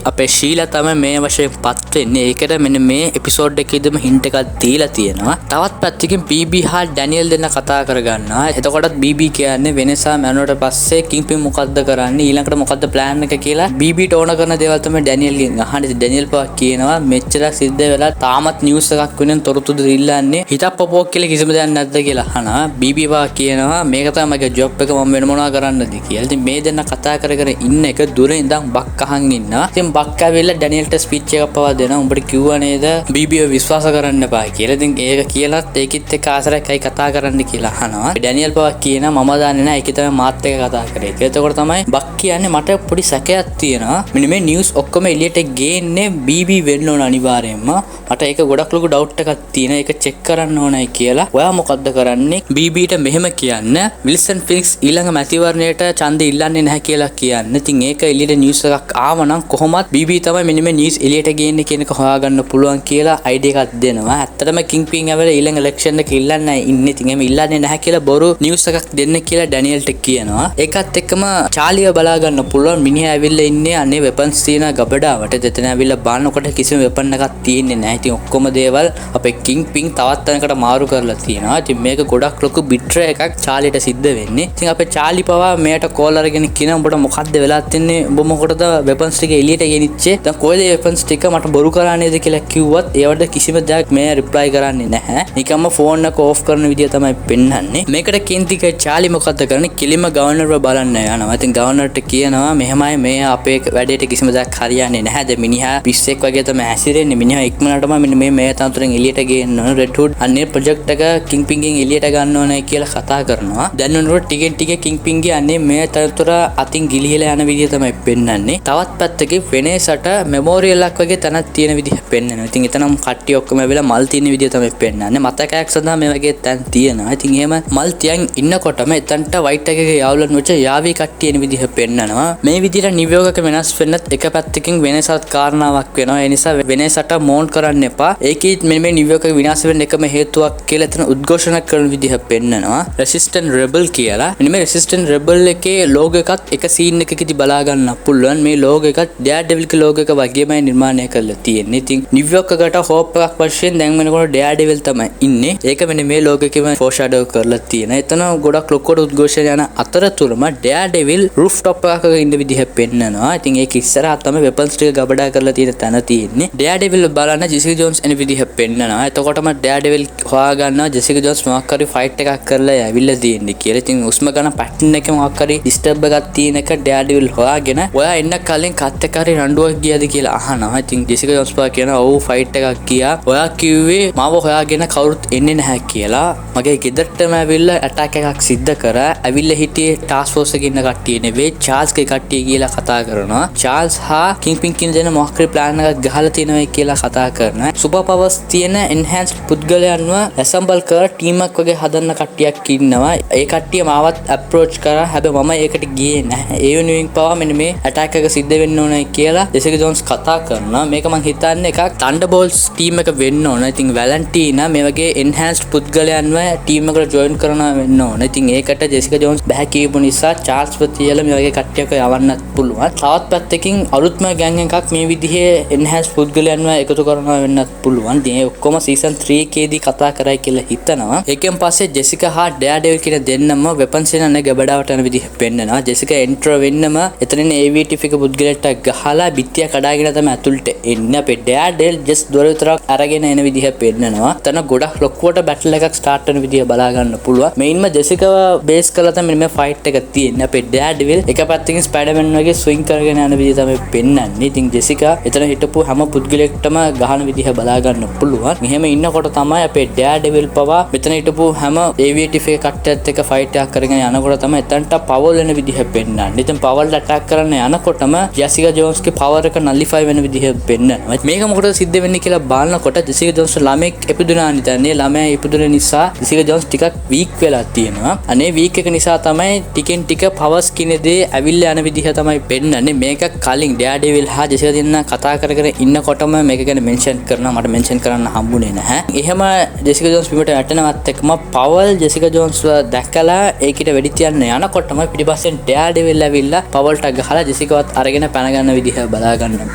අපේ ශීලා තමයි මේ වශයෙන් පත් වෙන්නේ. ඒකට මෙන්න මේ එපිසෝඩ් එකේදීම හින්ට් එකක් දීලා තියෙනවා. තවත් පැත්තකින් BB හා ඩැනියල් දෙන්න කතා කරගන්නවා. එතකොටත් BB කියන්නේ වෙනසා මැනුවට පස්සේ කිංග්පින් මොකද්ද කරන්නේ ඊළඟට මොකද්ද ප්ලෑන් එක කියලා BBට ඕන කරන දේවල් තමයි ඩැනියල්ගෙන් අහන්නේ. ඩැනියල් පවා කියනවා මෙච්චර සිද්ධ වෙලා තාමත් නිවුස් එකක් වෙනින් තොරතුරු ඉල්ලන්නේ හිතප්පපුවක් කියලා කිසිම දෙයක් නැද්ද කියලා අහනවා. BB පවා කියනවා මේක තමයි මගේ ජොබ් එක මම වෙන මොනවා කරන්නද කියලා. ඉතින් මේ දෙන්න කතා කර කර ඉන්න එක දුර ඉඳන් බක් අහන් ඉන්නවා. ඉතින් බක් ඇවිල්ලා ඩැනියල්ට ස්පීච් එකක් පවා දෙනවා. උඹට කිව්වා නේද BBව විශ්වාස කරන්න එපා කියලා. ඉතින් ඒක කියලාත් ඒකිට එක්ක ආසරයි කතා කරන්න කියලා අහනවා. ඩැනියල් පවා කියනවා මම දන්නේ නැහැ ඒක තමයි මාත් එක්ක කතා කරේ. එතකොට තමයි බක් කියන්නේ මට පොඩි සැකයක් තියෙනවා. මෙන්න මේ නිවුස් ඔක්කොම එළියට ගේන්නේ BB වෙන්න ඕන අනිවාර්යයෙන්ම. මට ඒක ගොඩක් ලොකු ඩවුට් එකක් තියෙනවා. ඒක චෙක් කරන්න ඕනයි කියලා. ඔයා මොකද්ද කරන්නේ? BBට මෙහෙම කියන්න විල්සන් ෆිනික්ස් ඊළඟ මැතිවරණයට ඡන්දෙ ඉල්ලන්නේ නැහැ කියලා කියන්න. ඉතින් ඒක එළියට නිවුස් එකක් ආවනම් කොහොමත් BB තමයි මෙන්න මේ නිවුස් එළියට ගේන්නේ කියන එක හොයාගන්න පුළුවන් කියලා අයිඩියා එකක් දෙනවා. ඇත්තටම කිංග්පින් ඇවිල්ලා ඊළඟ ඉලෙක්ෂන් එක ඉල්ලන්නේ ඉන්නේ. ඉතින් එහෙම ඉල්ලන්නේ නැහැ කියලා බොරු නිවුස් එකක් දෙන්න කියලා ඩැනියල්ට කියනවා. ඒකත් එක්කම චාලිව බලා ගන්න පුළුවන්. මිනිහා ඇවිල්ලා ඉන්නේ අනේ වෙපන්ස් තියෙන ගබඩාවට. දෙතන ඇවිල්ලා බලනකොට කිසිම වෙපන් එකක් තියෙන්නේ නැහැ. ඉතින් ඔක්කොම දේවල් අපේ කිංග්පින් තවත් තැනකට මාරු කරලා තියෙනවා. ඉතින් මේක ගොඩක් ලොකු බිට්‍රේ එකක් චාලිට සිද්ධ වෙන්නේ. ඉතින් අපේ චාලි පවා මෙයට කෝල් අරගෙන කියනවා උඹට මොකද්ද වෙලා තින්නේ? උඹ මොකටද වෙපන්ස් ටික එළියට ගෙනිච්චේ? දැන් කොහෙද වෙපන්ස් ටික මට බොරු කරා නේද කියලා කිව්වත් ඒවට කිසිම දෙයක් මේ රිප්ලයි කරන්නේ නැහැ. නිකම්ම ෆෝන් එක ඕෆ් කරන විදිය තමයි පෙන්වන්නේ. මේකට කේන්තික චාලි මොකද්ද කරන්නේ? කිලිම ගවර්නර්ව බලන්න යනවා. ඉතින් ගවර්නර්ට කියනවා මෙහෙමයි මේ අපේ වැඩේට කිසිම දෙයක් හරියන්නේ නැහැ. දැන් මිනිහා පිස්සෙක් වගේ තමයි හැසිරෙන්නේ. මිනිහා ඉක්මනටම මෙන්න මේ තනතුරෙන් එළියට ගේන්න ඕන. රෙඩ් හුඩ් අන්නේ ප්‍රොජෙක්ට් එක කිංග්පින්ගෙන් එළියට ගන්න ඕනේ කියලා කතා කරනවා. දැන් උනරට ටිකෙන් ටික කිංග්පින්ගේ අන්නේ මේ තනතුර අතින් ගිලිහිලා යන විදිය තමයි පෙන්වන්නේ. තවත් පැත්තකින් වෙනේසට මෙමෝරියල් එකක් වගේ තැනක් තියෙන විදිහ පෙන්වනවා. ඉතින් එතනම කට්ටිය ඔක්කොම ඇවිල්ලා මල් තියෙන විදිය තමයි පෙන්වන්නේ. මතකයක් සඳහා මේ වගේ තැන් තියෙනවා. ඉතින් එහෙම මල් තියන් ඉන්නකොටම එතනට වයිට් එකේ යාවුලන් වෙච්ච යාවි කට්ටිය එන විදිහ පෙන්වනවා. මේ විදිහට නිව්යෝර්ක් එක වෙනස් වෙන්නත් එක පැත්තකින් වෙනසත් කාරණාවක් වෙනවා. ඒ නිසා වෙනසට මෝන් කරන්න එපා. ඒකෙත් මෙන්න මේ නිව්යෝර්ක් එක විනාශ වෙන්න එකම හේතුවක් කියලා එතන උද්ඝෝෂණ කරන විදිහ පෙන්වනවා. රෙසිස්ටන්ට් රෙබල් කියලා. මෙන්න මේ රෙසිස්ටන්ට් රෙබල් එකේ ලෝගෝ එකත් එක සීන් එකකදී බලා ගන්න පුළුවන්. මේ ලෝගෝ එකත් ඩෙයාර්ඩෙවිල් ගේ ලෝගෝ එක වගේමයි නිර්මාණය කරලා තියෙන්නේ. ඉතින් නිව්යෝර්ක් එකට හෝප් එකක් වශයෙන් දැන් වෙනකොට ඩෙයාර්ඩෙවිල් තමයි ඉන්නේ. ඒක මෙන්න මේ ලෝගෝ එකේම ෆෝෂැඩෝ කරලා තියෙනවා. එතන ගොඩක් ලොකුට උද්ඝෝෂණ යන අතරතුරම ඩෙයාර්ඩෙවිල් රූෆ් ටොප් එකක ඉන්න විදිහ පෙන්වනවා. ඉතින් ඒක ඉස්සරහා තමයි වෙපන්ස් ටික ගබඩා කරලා තියෙන තැන තියෙන්නේ. ඩෙයාර්ඩෙවිල් බලන ජෙසිකා ජෝන්ස් එන විදිහ පෙන්වනවා. එතකොටම ඩෙයාර්ඩෙවිල් හොයා ගන්නවා ජෙසිකා ජෝන්ස් මොකක් හරි ෆයිට් එකක් කරලා ඇවිල්ලා තියෙන්නේ කියලා. ඉතින් උස්ම ගන්න පැටර්න් එකේ මොකක් හරි ඩිස්ටර්බ් එකක් තියෙන එක ඩෙයාර්ඩෙවිල් හොයාගෙන ඔයා එන්න කලින් කත් එක හරි රණ්ඩුවක් ගියාද කියලා අහනවා. ඉතින් ජෙසිකා ජෝන්ස් පා කියනවා ඔව් ෆයිට් එකක් ගියා. ඔයා කිව්වේ මාව හොයාගෙන කවුරුත් එන්නේ නැහැ කියලා. මගේ ගෙදරටම ඇවිල්ලා ඇටැක් එකක් සිද්ධ කරා. ඇවිල්ලා හිටියේ ටාස්ක් ෆෝස් එකේ ඉන්න කට්ටිය නෙවෙයි චාල්ස්ගේ කට්ටිය කියලා කතා කරනවා. චාල්ස් හා කිංග්පින් කියන දෙන මොකක් හරි ප්ලෑන් එකක් ගහලා තියෙනවා කියලා කතා කරනවා. සුපර් පවර්ස් තියෙන එන්හැන්ස්ඩ් පුද්ගලයන්ව ඇසම්බල් කර ටීම් එකක් වගේ හදන්න කට්ටියක් ඉන්නවා. ඒ කට්ටිය මාවත් අප්‍රෝච් කරා. හැබැයි මම ඒකට ගියේ නැහැ. ඒ වෙනුවෙන් පවා මෙන්න මේ ඇටැක් එක සිද්ධ වෙන්න ඕනයි කියලා ජෙසිකා ජෝන්ස් කතා කරනවා. මේක මං හිතන්නේ එකක් තන්ඩර්බෝල්ට්ස් ටීම් එක වෙන්න ඕන. ඉතින් වැලන්ටිනා මේ වගේ එන්හැන්ස්ඩ් පුද්ගලයන්ව ටීම් එකට ජොයින් කරනවා වෙන්න ඕන. ඉතින් ඒකට ජෙසිකා ජෝන්ස් බෑ කියපු නිසා චාල්ස් ප්‍රතියල මේ වගේ කට්ටියක යවන්නත් පුළුවන්. තවත් පැත්තකින් අලුත්ම ගෑන් එකක් මේ විදිහේ එන්හැන්ස්ඩ් පුද්ගලයන්ව එකතු කරනවා වෙන්නත් පුළුවන්. ඉතින් ඒ ඔක්කොම සීසන් 3 එකේදී කතා කරයි කියලා හිතනවා. ඒකෙන් පස්සේ ජෙසිකා හා ඩෙයාර්ඩෙවිල් කියන දෙන්නම වෙපන්ස් වෙනන ගබඩාවට යන විදිහ පෙන්නනවා. ජෙසිකා එන්ටර් වෙන්නම එතනින් AVTF එක පුද්ගලයාට ගහලා බිත්තිය කඩාගෙන තමයි ඇතුළට එන්නේ. අපේ ඩෙයාර්ඩෙවිල් ජස්ට් දොර විතරක් අරගෙන එන විදිහ පෙන්නනවා. එතන ගොඩක් ලොකුවට බැටල් එකක් ස්ටාර්ට් වෙන විදිහ බලා ගන්න පුළුවන්. මෙයින්ම ජෙසිකාව බේස් කරලා තමයි මේ ෆයිට් එක තියෙන්නේ. අපේ ඩෙයාර්ඩෙවිල් එක පැත්තකින් ස්පයිඩර්මැන් වගේ ස්විං කරගෙන යන විදිහ තමයි පෙන්වන්නේ. ඉතින් ජෙසිකා එතන හිටපු හැම පුද්ගලයෙක්ටම ගහන විදිහ බලා ගන්න පුළුවන්. මෙහෙම ඉන්නකොට තමයි අපේ ඩෙයාඩෙවිල් පවා මෙතන හිටපු හැම ඒවියටිව් එක කට්ටියත් එක්ක ෆයිට් එකක් කරගෙන යනකොට තමයි එතනට පවල් වෙන විදිහ පෙන්වන්නේ. ඉතින් පවල් ඇටැක් කරන්න යනකොටම ජෙසිකා ජෝන්ස්ගේ පවර් එක නලිෆයි වෙන විදිහ පෙන්වනවා. මේක මොකටද සිද්ධ වෙන්නේ කියලා බලනකොට ජෙසිකා ජෝන්ස් ළමෙක් ඉපදුනා නිතන්නේ. ළමයා ඉපදුන නිසා ජෙසිකා ජෝන්ස් ටිකක් වීක් වෙලා තියෙනවා. අනේ වීක් එක නිසා තමයි ටිකෙන් ටික පවර්ස් කියන දේ ඇවිල්ලා යන විදිහ තමයි පෙන්වන්නේ. මේක කලින් ඩෙයාඩෙවිල් හා ජෙසිකා දෙන්න කතා කරගෙන ඉන්නකොටම මේක ගැන මෙන්ෂන් කරනවා. මට මෙන්ෂන් කරන්න හම්බුනේ නැහැ. එහෙම ජෙසිකා ජෝන්ස් බිමට වැටෙනවත් එක්කම පවල් ජෙසිකා ජෝන්ස්ව දැකලා ඒකිට වෙඩි තියන්න යනකොටම පිටිපස්සෙන් ඩෙයාඩෙවිල් ඇවිල්ලා පවල්ට ගහලා ජෙසිකාවත් අරගෙන පැන ගන්න විදිහ බලා ගන්න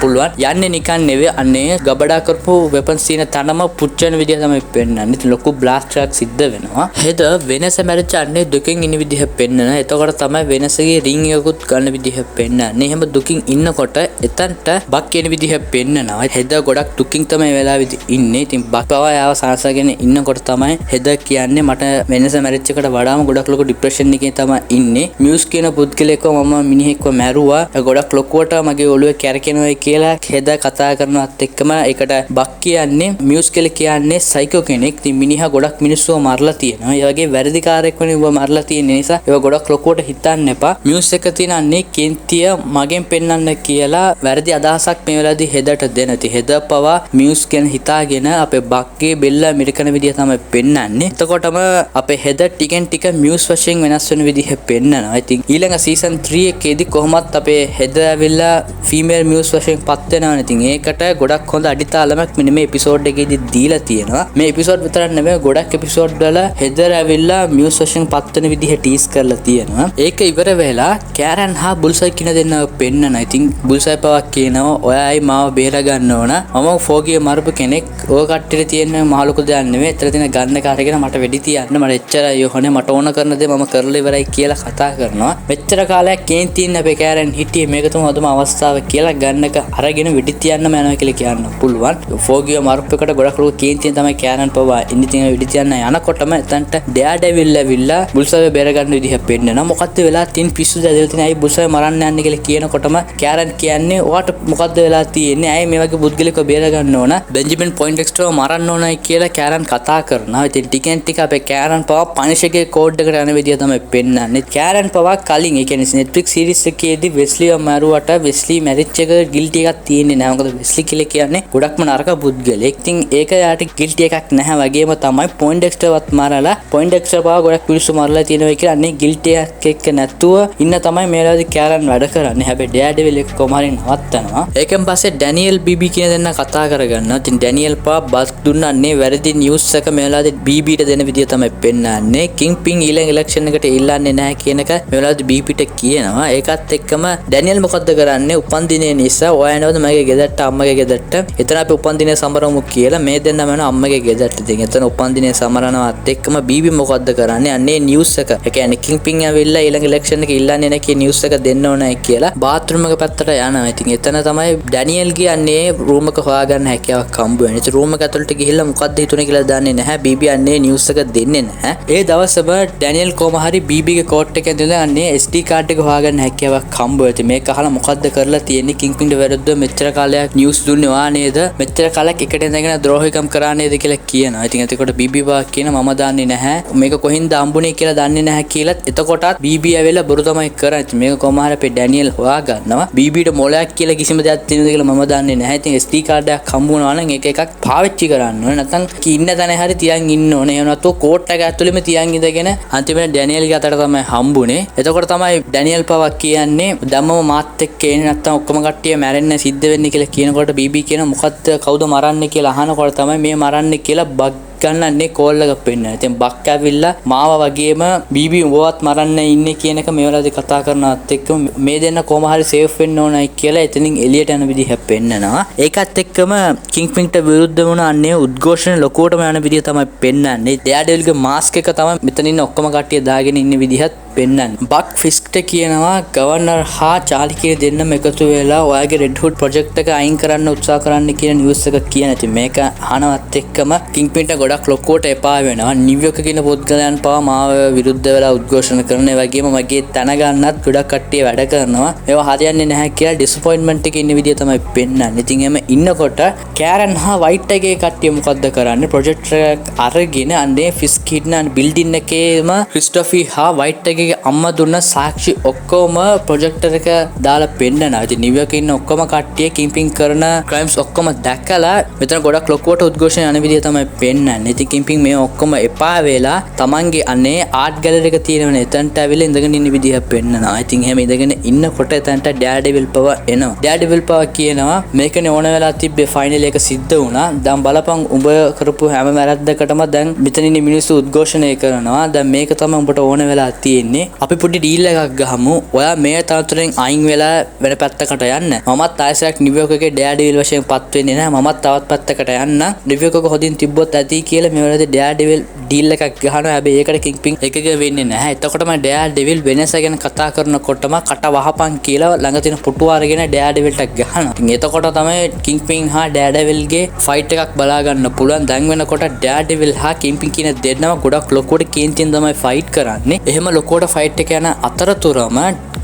පුළුවන්. යන්නේ නිකන් නෙවෙයි අනේ ගබඩා කරපු වෙපන්ස් තියෙන තනම පුච්චන විදිහ තමයි පෙන්වන්නේ. ඉතින් ලොකු බ්ලාස්ට් එකක් සිද්ධ වෙනවා. හෙද වෙනස මැරිච්ච අන්නේ දුකින් ඉන්න විදිහ පෙන්වන. එතකොට තමයි වෙනසගේ රින් එකකුත් ගන්න විදිහ පෙන්වන්නේ. එහෙම දුකින් ඉන්නකොට එතනට බක් කියන විදිහ පෙන්වනවා. හෙද ගොඩක් දුකින් තමයි වෙලාවෙදි ඉන්නේ. ඉතින් බක් පවා යාව සාසගෙන ඉන්නකොට තමයි හෙද කියන්නේ මට වෙනස මැරිච්ච එකට වඩාම ගොඩක් ලොකු ડિප්‍රෙෂන් එකේ තමයි ඉන්නේ. මියුස් කියන පුද්ගලයෙක්ව මම මිනිහෙක්ව මැරුවා. ගොඩක් ලොකුවට මගේ ඔළුවේ කැරකෙනවා කියලා හෙද කතා කරනවත් එක්කම ඒකට බක් කියන්නේ මියුස් කියලා කියන්නේ සයිකෝ කෙනෙක්. ඉතින් මිනිහා ගොඩක් මිනිස්සුව මරලා තියෙනවා. ඒ වගේ වැරදිකාරයෙක් වෙන උඹ මරලා තියෙන නිසා ඒක ගොඩක් ලොකුවට හිතන්න එපා. මියුස් එක තියෙන අන්නේ කෙන්තිය මගෙන් පෙන්වන්න කියලා වැරදි අදහසක් මේ වෙලාවේදී හෙදට දෙන. ඉතින් හෙද පවා මියුස් ගැන හිතාගෙන අපේ බක්ගේ බෙල්ල මිරිකන විදිය තමයි පෙන්වන්නේ. එතකොටම අපේ හෙද ටිකෙන් ටික මියුස් වශයෙන් වෙනස් වෙන විදිහ පෙන්වනවා. ඉතින් ඊළඟ සීසන් 3 එකේදී කොහොමත් අපේ හෙද ඇවිල්ලා ෆීමේල් මියුස් වශයෙන් පත් වෙනවා. ඉතින් ඒකට ගොඩක් හොඳ අඩිතාලමක් මෙන්න මේ එපිසෝඩ් එකේදී දීලා තියෙනවා. මේ එපිසෝඩ් විතරක් නෙමෙයි ගොඩක් එපිසෝඩ් වල හෙදර් ඇවිල්ලා මියුස් වශයෙන් පත් වෙන විදිහ ටීස් කරලා තියෙනවා. ඒක ඉවර වෙලා කෑරන් හා බුල්සයි කියන දෙන්නව පෙන්නනවා. ඉතින් බුල්සයි පවා කියනවා ඔයයි මාව බේර ගන්න ඕන. මම ෆෝගිය මරපු කෙනෙක්. ඔය කට්ටියට තියෙන මහලුකු දෙයක් නෙමෙයි. එතන තියෙන ගන්න එක අරගෙන මට වෙඩි තියන්න. මට එච්චරයි යෝහනේ මට ඕන කරන දේ මම කරලා ඉවරයි කියලා කතා කරනවා. මෙච්චර කාලයක් කේන්ති ඉන්න අපේ කෑරන් හිටියේ මේක තමයි අදම අවස්ථාව කියලා ගන්න එක අරගෙන වෙඩි තියන්නම යනවා කියලා කියන්න පුළුවන්. ෆෝගිය මරපු එකට ගොඩක් ලොකු කේන්තියෙන් තමයි කෑරන් පවා ඉන්නේ. තියෙන වෙඩි තියන්න යනකොටම එතනට ඩෙයාඩෙවිල් ඇවිල්ලා බුල්සයි බේර ගන්න විදිහ පෙන්නනවා. මොකද්ද වෙලා තියෙන පිස්සුද ඇදලා තියෙන අය බුල්සයි මරන්න යන්නේ කියලා කියනකොටම කෑරන් කියන්නේ ඔයාට මොකද්ද වෙලා තියෙන්නේ? අය මේ වගේ පුද්ගලෙක්ව බේර ගන්න ඕන. බෙන්ජමින් පොයින්ටෙක්ස්ටර්ව මරන්න ඕනයි කියලා කෑරන් කතා කරනවා. ඉතින් ටිකෙන් ටික අපේ කෑරන් පවා පනිෂගේ කෝඩ් එකට යන විදිහ තමයි පෙන්නන්නේ. කෑරන් පවා කලින් ඒ කියන්නේ Netflix series එකේදී වෙස්ලිව මරුවට වෙස්ලි මැරිච් එක ගිල්ටි එකක් තියෙන්නේ නැහැ. මොකද වෙස්ලි කියලා කියන්නේ ගොඩක්ම නරක පුද්ගලෙක්. ඉතින් ඒක යාට ගිල්ටි එකක් නැහැ වගේම තමයි පොයින්ටෙක්ස්ටර්වත් මරලා පොයින්ටෙක්ස්ටර් පවා ගොඩක් පිළිසු මරලා තියෙනවා කියලා අනේ ගිල්ටි එකක් එක්ක නැතුව ඉන්න තමයි මේ වෙලාවේදී කෑරන් වැඩ කරන්නේ. හැබැයි ඩෙයාඩෙවිල් එක කොහොම හරි නවත්තනවා. ඒකෙන් පස්සේ ඩැනියල් බීබී කියන දෙන්නා කතා කරගන්නවා. ඉතින් ඩැනියල් පවා බස් දුන්නන්නේ වැරදි නිවුස් එක මේ වෙලාවේදී බීබීට දෙන විදිය තමයි පෙන්නන්නේ. කිං පින් ඊළඟ ඉලෙක්ෂන් එකට ඉල්ලන්නේ නැහැ කියන එක මේ වෙලාවේදී බීබීට කියනවා. ඒකත් එක්කම ඩැනියල් මොකද්ද කරන්නේ? උපන්දිනේ නිසා ඔයනවද මගේ ගෙදරට අම්මගේ ගෙදරට එතන අපි උපන්දිනේ සමරමු කියලා මේ දෙන්නම යනවා අම්මගේ ගෙදරට. ඉතින් එතන උපන්දිනේ සමරනවත් එක්කම බීබී මොකද්ද කරන්නේ? අන්නේ නිවුස් එක. ඒ කියන්නේ කිං පින් ඇවිල්ලා ඊළඟ ඉලෙක්ෂන් එක ඉල්ලන්නේ නැහැ කියන නිවුස් එක දෙන්න ඕනයි කියලා බාත්රූම් එක පැත්තට යනවා. ඉතින් එතන තමයි ඩැනියල් කියන්නේ රූම් එක හොයාගන්න හැකියාවක් හම්බ වෙන්නේ. ඉතින් රූම් එක ඇතුළට ගිහිල්ලා මොකද්ද හිතුනේ කියලා දන්නේ නැහැ. බීබී අන්නේ නිවුස් එක දෙන්නේ නැහැ. ඒ දවසම ඩැනියල් කොහම හරි බීබීගේ කෝට් එකෙන් දෙන අන්නේ SD කාඩ් එක හොයාගන්න හැකියාවක් හම්බ වෙයි. මේක අහලා මොකද්ද කරලා තියෙන්නේ? කිං පින්ට වැරද්ද මෙච්චර කාලයක් නිවුස් දුන්නේ වා නේද? මෙච්චර කාලයක් එකට ඉඳගෙන ද්‍රෝහිකම් කරා නේද කියලා කියනවා. ඉතින් එතකොට බීබී වා කියන මම දන්නේ නැහැ. මේක කොහින්ද හම්බුනේ කියලා දන්නේ නැහැ කියලා. එතකොටත් බීබී ඇවිල්ලා බොරු තමයි කරන්නේ. මේක කොහම හරි අපේ ඩැනියල් හොයාගන්නවා. බීබීට මොලයක් කියලා කිසිම දෙයක් තියෙනවද කියලා මම දන්නේ නැහැ. ඉතින් SD කාඩ් එකක් හම්බ වුණා නම් ඒක එකක් පාවිච්චි කරන්න ඕනේ. නැත්නම් ඉන්න තැන හරි තියන් ඉන්න ඕනේ. එහෙම නැත්නම් කෝට් එක ඇතුළෙම තියන් ඉඳගෙන අන්තිමට ඩැනියල්ගේ අතට තමයි හම්බුනේ. එතකොට තමයි ඩැනියල් පවා කියන්නේ ධම්මම මාත් එක්ක එන්නේ නැත්නම් ඔක්කොම කට්ටිය මැරෙන්න සිද්ධ වෙන්නේ කියලා කියනකොට බීබී කියන මොකද්ද කවුද මරන්නේ කියලා අහනකොට තමයි මේ මරන්නේ කියලා බක් ගන්නන්නේ කෝල් එකක් පෙන්නන. ඉතින් බක් ඇවිල්ලා මාව වගේම බීබී උඹවත් මරන්න ඉන්නේ කියන එක මේ වෙලාවේදී කතා කරනවත් එක්ක මේ දෙන්න කොහොම හරි සේෆ් වෙන්න ඕනයි කියලා එතනින් එළියට යන විදිහ පෙන්නනවා. ඒකත් එක්කම කිං පින්ට විරුද්ධ වුණ අන්නේ උද්ඝෝෂණ ලොකුවටම යන විදිහ තමයි පෙන්නන්නේ. ඩෙයාඩෙවිල්ගේ මාස්ක් එක තමයි මෙතන ඉන්න ඔක්කොම කට්ටිය දාගෙන ඉන්න විදිහත් පෙන්වන්නේ. බක් ෆිස්ක්ට කියනවා ගවර්නර් හා චාලි කියන දෙන්නම එකතු වෙලා ඔයාගේ රෙඩ් හුඩ් ප්‍රොජෙක්ට් එක අයින් කරන්න උත්සාහ කරන්න කියන නිවුස් එක කියන. ඉතින් මේක අහනවත් එක්කම කිංපින්ට ගොඩක් ලොකුවට එපා වෙනවා. නිව්යෝර්ක් කියන පුද්ගලයන් පවා මාව විරුද්ධ වෙලා උද්ඝෝෂණ කරන. ඒ වගේම මගේ තන ගන්නත් ගොඩක් කට්ටිය වැඩ කරනවා. ඒවා හරියන්නේ නැහැ කියලා ඩිසපොයින්ට්මන්ට් එකේ ඉන්න විදිය තමයි පෙන්වන්නේ. ඉතින් එහෙම ඉන්නකොට කෑරන් හා වයිට් එකේ කට්ටිය මොකද්ද කරන්නේ? ප්‍රොජෙක්ට් එක අරගෙන අන්නේ ෆිස්ක් හිටන බිල්ඩින් එකේම ක්‍රිස්ටොෆි හා වයිට් එකේ අම්මා දුන්න සාක්ෂි ඔක්කොම ප්‍රොජෙක්ටර් එක දාලා පෙන්නනවා. ඉතින් නිව්යෝර්ක් ඉන්න ඔක්කොම කට්ටිය කිම්පින් කරන ක්‍රයිම්ස් ඔක්කොම දැකලා මෙතන ගොඩක් ලොකුවට උද්ඝෝෂණ යන විදිය තමයි පෙන්නන්නේ. ඉතින් කිම්පින් මේ ඔක්කොම එපා වෙලා තමන්ගේ අනේ ආර්ට් ගැලරි එක තියෙනවනේ එතනට ඇවිල්ලා ඉඳගෙන ඉන්න විදිය පෙන්නනවා. ඉතින් එහෙම ඉඳගෙන ඉන්නකොට එතනට ඩෑඩෙවිල් පව එනවා. ඩෑඩෙවිල් පව කියනවා මේකනේ ඕන වෙලා තිබ්බේ ෆයිනල් එක සිද්ධ වුණා. දැන් බලපන් උඹ කරපු හැම වැරද්දකටම දැන් මෙතන ඉන්න මිනිස්සු උද්ඝෝෂණය කරනවා. දැන් මේක තමයි උඹට ඕන වෙලා තියෙන්නේ. අපි පොඩි ඩීල් එකක් ගහමු. ඔයා මේ තරතුරෙන් අයින් වෙලා වෙන පැත්තකට යන්න. මමත් ආයෙසක් නිව්යෝර්ක් එකේ ඩෑඩෙවිල් වශයෙන් පත් වෙන්නේ නැහැ. මමත් තවත් පැත්තකට යන්න. නිව්යෝර්ක් එක හොදින් තිබ්බොත් ඇති කියලා මේ වෙලාවේ ඩෑඩෙවිල් ඩීල් එකක් ගහනවා. හැබැයි ඒකට කිංපින් එකක වෙන්නේ නැහැ. එතකොටම ඩෑඩෙවිල් වෙනස ගැන කතා කරනකොටම කට වහපන් කියලා ළඟ තියෙන පුටුව අරගෙන ඩෑඩෙවිල්ට ගහනවා. ඉතින් එතකොට තමයි කිංපින් හා ඩෑඩෙවිල්ගේ ෆයිට් එකක් බලා ගන්න පුළුවන්. දැන් වෙනකොට ඩෑඩෙවිල් හා කිංපින් කියන දෙන්නම ගොඩක් ලොකුවට කේන්තියෙන් තමයි ෆයිට් කරන්නේ. එහෙම ලොකුවට ෆයිට් එක යන අතරතුරම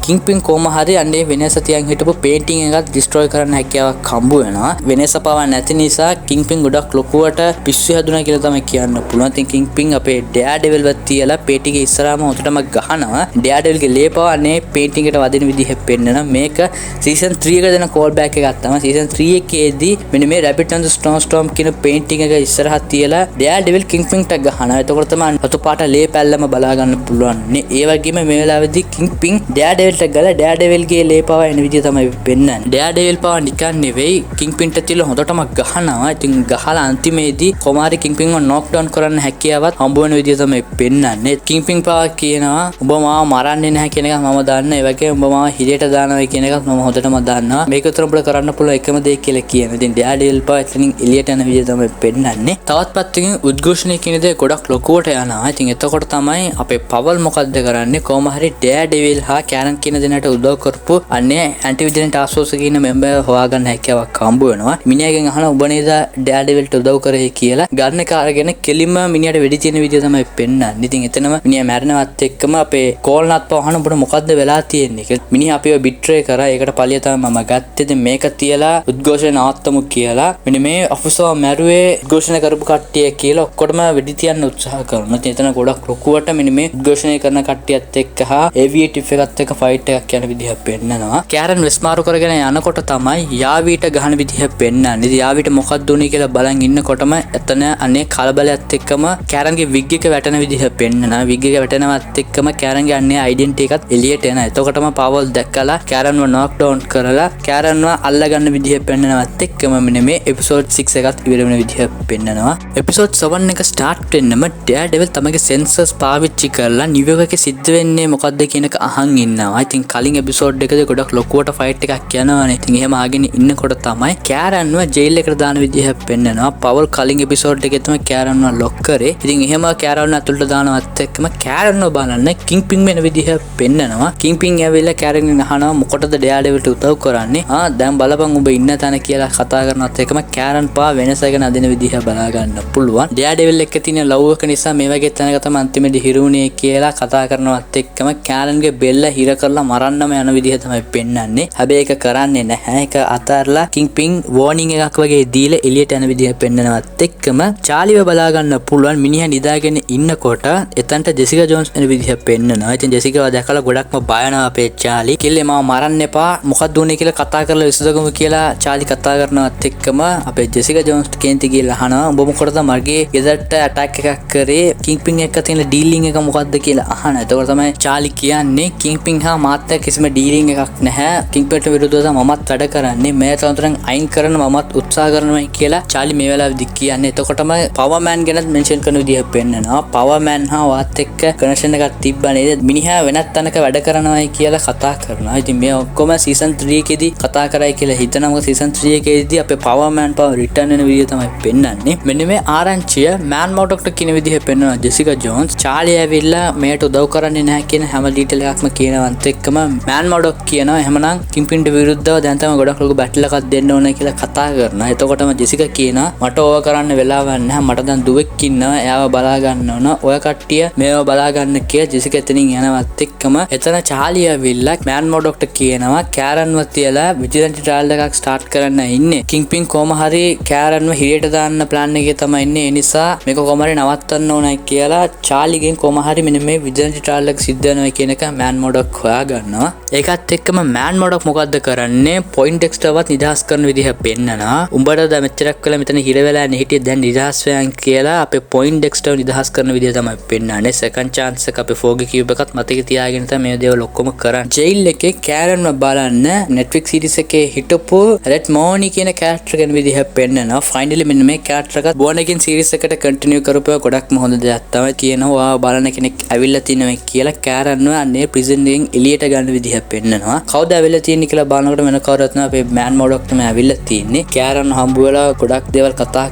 කිංපින් කොහොම හරි අන්නේ වෙනස තියන් හිටපු පේන්ටිං එකක් ඩිස්ට්‍රොයි කරන්න හැකියාවක් හම්බ වෙනවා. වෙනස පවා නැති නිසා කිංපින් ගොඩක් ලොකුවට පිස්සු හැදුනා කියලා තමයි කියන්න පුළුවන්. ඉතින් කිංපින් අපේ ඩෑඩෙවිල් වත් තියලා පේටිගේ ඉස්සරහම හොතටම ගහනවා. ඩෑඩෙවිල්ගේ ලේ පවා අනේ පේන්ටිං එකට වදින විදිහ පෙන්නන. මේක සීසන් 3 එක දෙන කෝල් බෑක් එකක් තමයි. සීසන් 3 එකේදී මෙන්න මේ රැබිට් ඇන්ඩ් ස්නෝස්ටෝම් කියන පේන්ටිං එක ඉස්සරහ තියලා ඩෑඩෙවිල් කිංපින්ට ගහනවා. එතකොට තමයි අතු පාට ලේ පැල්ලම බලා ගන්න පුළුවන්. ඒ වගේම මේ වෙලාවේදී කිංපින් ඩෑඩෙවිල් ගල ඩෑඩෙවිල්ගේ ලේ පවා එන විදිය තමයි පෙන්වන්නේ. ඩෑඩෙවිල් පවා නිකන් නෙවෙයි කිංපින්ට තියලා හොඳටම ගහනවා. ඉතින් ගහලා අන්තිමේදී කොමාරි කිංපින්ව නොක් ඩවුන් කරන්න හැකියාවක් හම්බ වෙන විදිය තමයි පෙන්වන්නේ. කිංපින් පවා කියනවා ඔබ මාව මරන්නේ නැහැ කියන එක මම දන්නවා. ඒ වගේම ඔබ මාව හිරේට දානවා කියන එකත් මම හොඳටම දන්නවා. මේක උතර ඔබට කරන්න පුළුවන් එකම දේ කියලා කියනවා. ඉතින් ඩෑඩෙවිල් පවා එතනින් එළියට යන විදිය තමයි පෙන්වන්නේ. තවත් පැත්තකින් උද්ඝෝෂණය කියන දේ ගොඩක් ලොකුවට යනවා. ඉතින් එතකොට තමයි අපේ පවල් මොකද්ද කරන්නේ? කොහොම හරි ඩෑඩෙවිල් හා කෑරන් කියන දෙන්නට උදව් කරපු අන්නේ ඇන්ටි විජිලන්ට් ටාස්ක් ෆෝස් එකේ ඉන්න මෙම්බර් හොයාගන්න හැකියාවක් හම්බ වෙනවා. මිනිහගෙන් අහන ඔබ නේද ඩෑඩෙවිල්ට උදව් කරේ කියලා. ගන්න එක අරගෙන කෙලින්ම මිනිහට වෙඩි තියෙන විදිය තමයි පෙන්වන්නේ. ඉතින් එතනම මිනිහා මැරෙනවත් එක්කම අපේ කෝල්නත් පවහන ඔබට මොකද්ද වෙලා තියෙන්නේ කියලා. මිනිහා අපිව බිට්‍රේ කරා. ඒකට පළිය තමයි මම ගත්තේ. ඉතින් මේක තියලා උද්ඝෝෂණ නවත්තමු කියලා. මෙන්න මේ ඔෆිසර් මැරුවේ උද්ඝෝෂණ කරපු කට්ටිය කියලා ඔක්කොටම වෙඩි තියන්න උත්සාහ කරනවා. ඉතින් එතන ගොඩක් ලොකුවට මෙන්න මේ උද්ඝෝෂණය කරන කට්ටියත් එක්ක හා ඒවියේටිව් එකත් එක්ක ෆයිට් එකක් යන විදිහ පෙන්නනවා. කෑරන් වෙස්මාරු කරගෙන යනකොට තමයි යාවිට ගහන විදිහ පෙන්නන්නේ. ඉතින් යාවිට මොකක්ද උනේ කියලා බලන් ඉන්නකොටම එතන අනේ කලබලයත් එක්කම කෑරන්ගේ විග් එක වැටෙන විදිහ පෙන්නනවා. විග් එක වැටෙනවත් එක්කම කෑරන්ගේ අනේ ඩෙන්ටිටි එකත් එළියට එනවා. එතකොටම පවල් දැක්කලා කෑරන්ව නොක් ඩවුන් කරලා කෑරන්ව අල්ලගන්න විදිහ පෙන්නනවත් එක්කම මෙන්න මේ එපිසෝඩ් 6 එකත් ඉවර වෙන විදිහ පෙන්නනවා. එපිසෝඩ් 7 එක ස්ටාර්ට් වෙන්නම ඩෑඩෙවිල් තමගේ සෙන්සර්ස් පාවිච්චි කරලා නිව්යෝර්ක් එකේ සිද්ධ වෙන්නේ මොකද්ද කියන එක අහන් ඉන්නවා. ඉතින් කලින් එපිසෝඩ් එකේ ගොඩක් ලොකුවට ෆයිට් එකක් යනවානේ. ඉතින් එහෙම ආගෙන ඉන්නකොට තමයි කෑරන්ව ජේල් එකට දාන විදිහ පෙන්නනවා. පවල් කලින් එපිසෝඩ් එකේ තමයි කෑරන්ව ලොක් කරේ. ඉතින් එහෙම කෑරන්ව ඇතුළට දානවත් එක්කම කෑරන්ව බලන්න කිංපින් වෙන විදිහ පෙන්නනවා. කිංපින් ඇවිල්ලා කෑරන්ගෙන් අහනවා මොකටද ඩෑඩෙවිල්ට උදව් කරන්නේ? දැන් බලපන් ඔබ ඉන්න තැන කියලා කතා කරනවත් එක්කම කෑරන් පා වෙනසගෙන අදින විදිහ බලා ගන්න පුළුවන්. ඩෑඩෙවිල් එක්ක තියෙන ලව් එක නිසා මේ වගේ තැනක තමයි අන්තිමේදී හිරුනේ කියලා කතා කරනවත් එක්කම කෑරන්ගේ බෙල්ල හිර කරලා මරන්නම යන විදිහ තමයි පෙන්වන්නේ. හැබැයි ඒක කරන්නේ නැහැ. ඒක අතහැරලා කිංපින් වෝනින් එකක් වගේ දීලා එළියට යන විදිහ පෙන්වනවත් එක්කම චාලිව බලා ගන්න පුළුවන්. මිනිහා නිදාගෙන ඉන්නකොට එතනට ජෙසිකා ජෝන්ස් එන විදිහ පෙන්වනවා. ඉතින් ජෙසිකාව දැකලා ගොඩක්ම බය වෙනවා අපේ චාලි. කිල්ලේ මාව මරන්න එපා. මොකක්ද උනේ කියලා කතා කරලා විසඳගමු කියලා චාලි කතා කරනවත් එක්කම අපේ ජෙසිකා ජෝන්ස් කේන්ති කියලා අහනවා. ඔබ මොකටද මගේ ගෙදරට ඇටැක් එකක් කරේ? කිංපින් එක්ක තියෙන ඩීලින් එක මොකද්ද කියලා අහනවා. එතකොට තමයි චාලි කියන්නේ කිංපින් හා මාත් එක්ක කිසිම ඩීලින් එකක් නැහැ. කිංපින්ට විරුද්ධව මමත් වැඩ කරන්නේ. මේ තොරතුරෙන් අයින් කරන්න මමත් උත්සාහ කරනවා කියලා චාලි මේ වෙලාවේදී කියන්නේ. එතකොටම පවර්මෑන් ගැනත් මෙන්ෂන් කරන විදිහ පෙන්නනවා. පවර්මෑන් හා වාත් එක්ක කනෙක්ෂන් එකක් තිබ්බා නේද? මිනිහා වෙනත් තැනක වැඩ කරනවායි කියලා කතා කරනවා. ඉතින් මේ ඔක්කොම සීසන් 3 එකේදී කතා කරයි කියලා හිතනවා. මොකද සීසන් 3 එකේදී අපේ පවර්මෑන් පව රිටර්න් වෙන විදිය තමයි පෙන්නන්නේ. මෙන්න මේ ආරංචිය මෑන් මොඩොක්ට කියන විදිහ පෙන්නනවා ජෙසිකා ජෝන්ස්. චාලි ඇවිල්ලා මෙයට උදව් කරන්නේ නැහැ කියන හැම ඩීටේල් එකක්ම කියනවත් එක්කම මෑන් මොඩොක් කියනවා එහෙමනම් කිංපින්ට විරුද්ධව දැන් තමයි ගොඩක් ලොකු බැටල් එකක් දෙන්න ඕන කියලා කතා කරනවා. එතකොටම ජෙසිකා කියනවා මට ඕව කරන්න වෙලාවක් නැහැ. මට දැන් දුවෙක් ඉන්නවා. එයාව බලා ගන්න ඕන. ඔය කට්ටිය මේව බලා ගන්න කියලා ජෙසිකා එතනින් යනවත් එක්කම එතන චාලි ඇවිල්ලා මෑන් මොඩොක්ට කියනවා කෑරන්ව තියලා විජිලන්ට් ට්‍රයල් එකක් ස්ටාර්ට් කරන්න ඉන්නේ. කිංපින් කොහම හරි කෑරන්ව හිරියට දාන්න ප්ලෑන් එකේ තමයි ඉන්නේ. ඒ නිසා මේක කොහම හරි නවත්තන්න ඕනයි කියලා චාලිගෙන් කොහම හරි මෙන්න මේ විජිලන්ට් ට්‍රයල් එක සිද්ධ වෙනවා කියන එක මෑන් මොඩොක් හොයා ගන්නවා. ඒකත් එක්කම මෑන් මොඩොක් මොකද්ද කරන්නේ? පොයින්ට් එක්ස්ට්‍රාවත් නිදහස් කරන විදිහ පෙන්නනවා. උඹට දැන් මෙච්චරක් වෙලා මෙතන හිර වෙලා හිටියේ දැන් නිදහස් වෙයන් කියලා අපේ පොයින්ට් එක්ස්ට්‍රාව නිදහස් කරන විදිහ තමයි පෙන්නන්නේ. සෙකන්ඩ් chance එක අපේ ෆෝගි කියුබ් එකත් මතක තියාගෙන තමයි මේ දේවල් ඔක්කොම කරන්නේ. ජේල් එකේ කෑරන්ව බලන්න Netflix series එකේ හිටපු රෙඩ් මෝනි කියන කැරක්ටර් ගැන විදිහ පෙන්නනවා. ෆයිනලි මෙන්න මේ කැරක්ටර් එකත් බෝනකින් සීරීස් එකට කන්ටිනියු කරපුවා ගොඩක්ම හොඳ දෙයක් තමයි කියනවා. බලන කෙනෙක් ඇවිල්ලා තිනවා කියලා කෑරන්ව අන්නේ ප්‍රිසන් එකෙන් එළියට ගන්න විදිහ පෙන්නනවා. කවුද ඇවිල්ලා තියෙන්නේ කියලා බලනකොට වෙන කවුරුත් නෑ අපේ මෑන් මොඩොක් තමයි ඇවිල්ලා තියෙන්නේ. කෑරන් හම්බ වෙලා ගොඩක් දේවල් කතා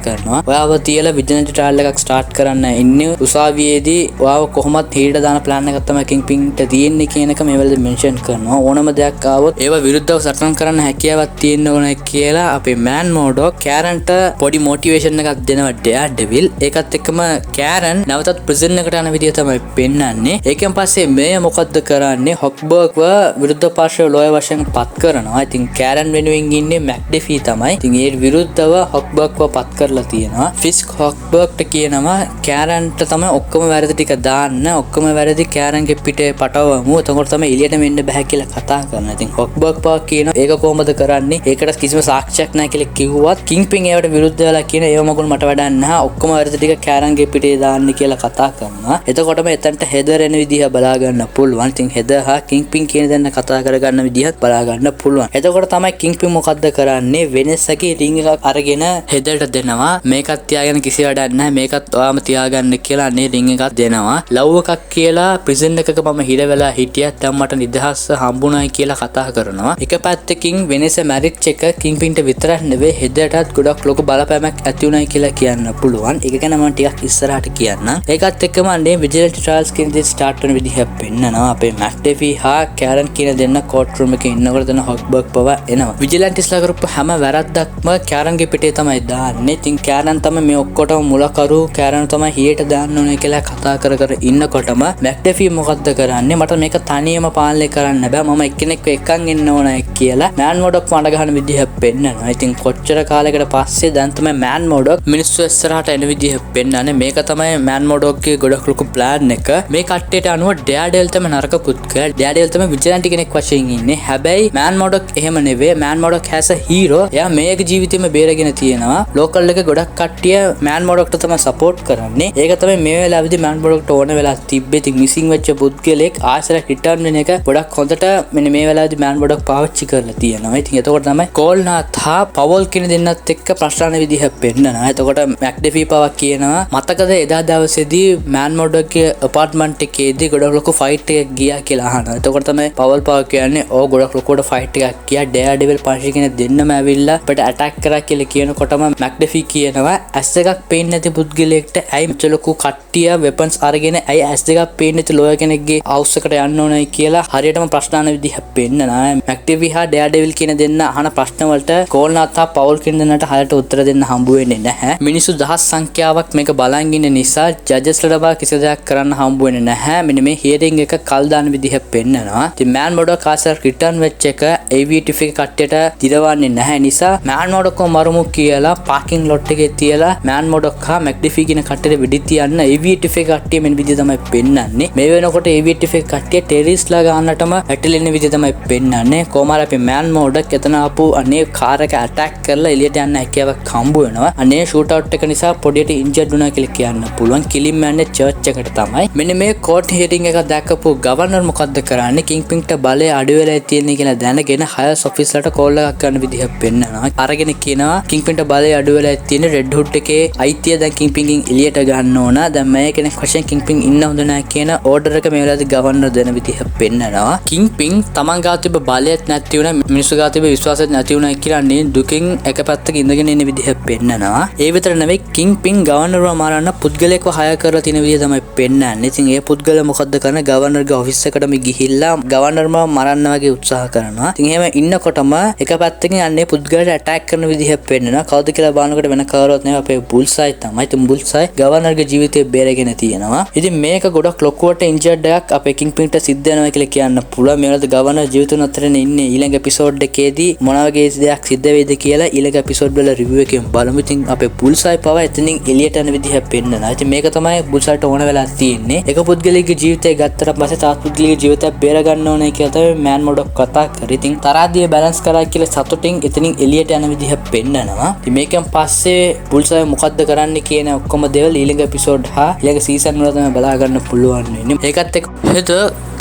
කරනවා. ඔයාව තියලා විජිලන්ට් ට්‍රයල් එකක් ස්ටාර්ට් කරන්න ඉන්නේ. උසාවියේදී ඔයාව කොහොමත් හිරට දාන ප්ලෑන් එකක් තමයි කිංපින්ට තියෙන්නේ කියන එක මේ වෙලාවේ මෙන්ෂන් කරනවා. ඕනම දෙයක් ආවොත් ඒව විරුද්ධව සටන් කරන්න හැකියාවක් තියෙන්න ඕන කියලා අපේ මෑන් මොඩොක් කෑරන්ට පොඩි මොටිවේෂන් එකක් දෙනවා ඩෙයා ඩෙවිල්. ඒකත් එක්කම කෑරන් නැවතත් ප්‍රිසන් එකට යන විදිය තමයි පෙන්වන්නේ. ඒකෙන් පස්සේ මේ මොකද්ද කරන්නේ? හොක්බර්ග්ව විරුද්ධ පාර්ශ්ව ලෝය වශයෙන් පත් කරනවා. ඉතින් කෑරන් වෙනුවෙන් ඉන්නේ මැක්ඩෙෆී තමයි. ඉතින් ඒ විරුද්ධව හොක්බර්ග්ව පත් කරලා තියෙනවා. ෆිස්ක් හොක්බර්ග්ට කියනවා කෑරන්ට තමයි ඔක්කොම වැරදි ටික දාන්න. ඔක්කොම වැරදි කෑරන්ගේ පිටේ පටවමු. එතකොට තමයි එළියට මෙන්න බෑ කියලා කතා කරනවා. ඉතින් හොක්බර්ග් පා කියනවා ඒක කොහොමද කරන්නේ? ඒකට කිසිම සාක්ෂියක් නැහැ කියලා කිව්වත් කිංපින් ඒවට විරුද්ධ වෙලා කියන ඒව මගුල් මට වැඩක් නැහැ. ඔක්කොම වැරදි ටික කෑරන්ගේ පිටේ දාන්න කියලා කතා කරනවා. එතකොටම එතනට හෙදර් එන විදිහ බලා ගන්න පුළුවන්. ඉතින් හෙදර් හා කිංපින් කියන දෙන්න කතා කරගන්න විදිහත් බලා ගන්න පුළුවන්. එතකොට තමයි කිංපින් මොකද්ද කරන්නේ? වෙනසගේ රින් එකක් අරගෙන හෙදර්ට දෙනවා. මේකත් තියාගෙන කිසි වැඩක් නැහැ. මේකත් ඔයාම තියාගන්න කියලා අනේ රින් එකක් දෙනවා. ලව් එකක් කියලා ප්‍රිසන් එකක මම හිර වෙලා හිටියත් දැන් මට නිදහස හම්බුනායි කියලා කතා කරනවා. එක පැත්තකින් වෙනස මැරිච් එක කිංපින්ට විතරක් නෙවෙයි හෙදර්ටත් ගොඩක් ලොකු බලපෑමක් ඇති උනායි කියලා කියන්න පුළුවන්. ඒක ගැන මම ටිකක් ඉස්සරහට කියන්නම්. ඒකත් එක්කම අනේ විජිලන්ට් ට්‍රයල්ස් කියන දේ ස්ටාර්ට් වෙන විදිහ පෙන්නනවා. අපේ මැක්ඩෙෆී හා කෑරන් කියන දෙන්න කෝට් රූම් එකේ ඉන්නකොට දෙන හොක්බර්ග් පව එනවා. විජිලන්ට් ඉස්ලා කරපු හැම වැරද්දක්ම කෑරන්ගේ පිටේ තමයි දාන්නේ. ඉතින් කෑරන් තමයි මේ ඔක්කොටම මුලකරු. කෑරන් තමයි හියට දාන්න ඕනේ කියලා කතා කර ඉන්නකොටම මැක්ඩෙෆී මොකද්ද කරන්නේ? මට මේක තනියම පාලනය කරන්න බෑ. මම එක්කෙනෙක්ව එක්කන් ඉන්න ඕනේ කියලා මෑන් මොඩොක් වඩ ගන්න විදිහ පෙන්නනවා. ඉතින් කොච්චර කාලයකට පස්සේ දැන් තමයි මෑන් මොඩොක් මිනිස්සු ඉස්සරහට එන විදිහ පෙන්නන්නේ. මේක තමයි මෑන් මොඩොක්ගේ ගොඩක් ලොකු ප්ලෑන් එක. මේ කට්ටියට අනුව ඩෙයාඩෙල් තමයි නරක පුත්කයා. ඩෙයාඩෙල් තමයි විජිලන්ට් කෙනෙක් වශයෙන් ඉන්නේ. හැබැයි මෑන් මොඩොක් එහෙම නෙවෙයි. මෑන් මොඩොක් හැස් අ හීරෝ. එයා මේක ජීවිතේම බේරගෙන තියෙනවා. ලෝකල් එකේ ගොඩක් කට්ටිය මෑන් මොඩොක්ට තමයි සපෝට් කරන්නේ. ඒක තමයි මේ වෙලාවේදී මෑන් මොඩොක්ට ඕන වෙලා තිබ්බේ. ඉතින් මිසින් වෙච්ච පුද්ගලෙක් ආයෙත් රිටර්න් වෙන එක ගොඩක් හොඳට මෙන්න මේ වෙලාවේදී මෑන් මොඩොක් පාවිච්චි කරලා තියෙනවා. ඉතින් එතකොට තමයි කෝල්නාත් හා පවල් කියන දෙන්නත් එක්ක ප්‍රශ්න විදිහ පෙන්නනවා. එතකොට මැක්ඩෙෆී පවක් කියනවා මතකද එදා දවසේදී මෑන් මොඩොක්ගේ අපාර්ට්මන්ට් එකේදී ගොඩක් ලොකු ෆයිට් එකක් ගියා කියලා අහනවා. එතකොට තමයි පවල් පව කියන්නේ ඕ ගොඩක් ලොකුවට ෆයිට් එකක් ගියා. ඩෙයාඩෙවිල් පංචි කියන දෙන්නම ඇවිල්ලා අපිට ඇටැක් කරා කියලා කියනකොටම මැක්ඩෙෆී කියනවා ඇස් එකක් පේන්නේ නැති පුද්ගලයෙක්ට ඇයි මෙච්ච ලොකු කට්ටිය වෙපන්ස් අරගෙන ඇයි ඇස් දෙකක් පේන්නේ නැති ලෝය කෙනෙක්ගේ හවුස් එකට යන්න ඕනයි කියලා හරියටම ප්‍රශ්න අහන විදිහ පෙන්නනවා. මැක්ඩෙෆී හා ඩෙයාඩෙවිල් කියන දෙන්න අහන ප්‍රශ්න වලට කෝල්නාත් හා පවල් කියන දෙන්නට හරියට උත්තර දෙන්න හම්බ වෙන්නේ නැහැ. මිනිස්සු දහස් සංඛ්‍යාවක් මේක බලන් ඉන්න නිසා ජජස්ලට බා කිසි දෙයක් කරන්න හම්බ වෙන්නේ නැහැ. මෙන්න මේ හියරින් එක කල් දාන විදිහ පෙන්නනවා. ඉතින් මෑන් මොඩොක් ආසර් රිටර්න් වෙච්ච එක AVTF එක කට්ටියට දිරවන්නේ නැහැ නිසා මෑන් මොඩොක්ව මරුමු කියලා පාකින් ලොට් එකේ තියලා මෑන් මොඩොක් හා මැක්ඩෙෆී කියන කට්ටියට වෙඩි තියන්න AVTF එක කට්ටිය මෙන්න විදිහ තමයි පෙන්නන්නේ. මේ වෙනකොට AVTF එක කට්ටිය ටෙරරිස්ලා ගන්නටම ඇටලෙන විදිහ තමයි පෙන්නන්නේ. කොහොමද අපි මෑන් මොඩොක් එතන ආපු අනේ කාර් එක ඇටැක් කරලා එළියට යන්න හැකියාවක් හම්බ වෙනවා. අනේ ෂූට් අවුට් එක නිසා පොඩියට ඉන්ජර්ඩ් වුණා කියලා කියන්න පුළුවන්. කිලිම් යන්නේ චර්ච් එකට තමයි. මෙන්න මේ කෝට් හියරින් එක දැක්කපු ගවර්නර් මොකද්ද කරන්නේ කිංග්පින්ට බලය අඩු වෙලා තියෙන කියලා දැනගෙන හයස් ඔෆිස්ලට කෝල් එකක් කරන විදිහක් පෙන්නනවා. අරගෙන කියනවා කිංග්පින්ට බලය අඩු වෙලා තියෙන රෙඩ් හුඩ් එකේ අයිතිය දැන් කිංග්පින්ගෙන් එළියට ගන්න ඕන. දැන් මේ කෙනෙක් වශයෙන් කිංග්පින් ඉන්න හොඳ නැහැ කියන ඕඩර් එක මේ වෙලාවේදී ගවර්නර් දෙන විදිහක් පෙන්නනවා. කිංග්පින් තමන් ගාව තිබ්බ බලයත් නැති වුණා මිනිස්සු ගාව තිබ්බ විශ්වාසයත් නැති වුණා කියලා නේ දුකින් එක පැත්තක ඉඳගෙන ඉන්න විදිහක් පෙන්නනවා. ඒ විතර නෙවෙයි කිංග්පින් ගවර්නර්ව මරන්න පුද්ගලයෙක්ව හය කරලා තියෙන විදිහ තමයි පෙන්නන්නේ. ඉතින් ඒ පුද්ගලයා මොකද්ද කරන්නේ? ගවර්නර්ගේ ඔෆිස් එකටම ගිහිල්ලා ගවර්නර්ව මරන්න වගේ උත්සාහ කරනවා. ඉතින් එහෙම ඉන්නකොටම එක පැත්තකින් අන්නේ පුද්ගලයාට ඇටැක් කරන විදිහ පෙන්නනවා. කවුද කියලා බලනකොට වෙන කවුරුවත් නෙවෙයි අපේ බුල්සයි තමයි. ඉතින් බුල්සයි ගවර්නර්ගේ ජීවිතේ බේරගෙන තියෙනවා. ඉතින් මේක ගොඩක් ලොකුවට ඉන්ජර්ඩ් එකක් අපේ කිංග්පින්ට සිද්ධ වෙනවා කියලා කියන්න පුළුවන්. මේ වෙලාවට ගවර්නර් ජීවිතුන් අතරනේ ඉන්නේ. ඊළඟ එපිසෝඩ් එකේදී මොන වගේ දෙයක් සිද්ධ වෙයිද කියලා ඊළඟ එපිසෝඩ් වල රිවිව් එකෙන් බලමු. ඉතින් අපේ බුල්සයි පව එතනින් එළියට යන විදිහ පෙන්නනවා. ඉතින් මේක තමයි බුල්සයිට ඕන වෙලා තියෙන්නේ. එක පුද්ගලයෙකුගේ ජීවිතය ගත්තට පස්සේ තවත් පුද්ගලයෙකුගේ ජීවිතය බේර ගන්න ඕනේ කියලා තමයි මෑන් මොඩක් කතා කරේ. ඉතින් තරහදිය බැලන්ස් කරා කියලා සතුටින් එතනින් එළියට යන විදිහ පෙන්නනවා. ඉතින් මේකෙන් පස්සේ බුල්සයි මොකද්ද කරන්න කියන ඔක්කොම දේවල් ඊළඟ එපිසෝඩ් හා ඊළඟ සීසන් වල තමයි බලා ගන්න පුළුවන් වෙන්නේ. ඒකත් එක්ක හෙද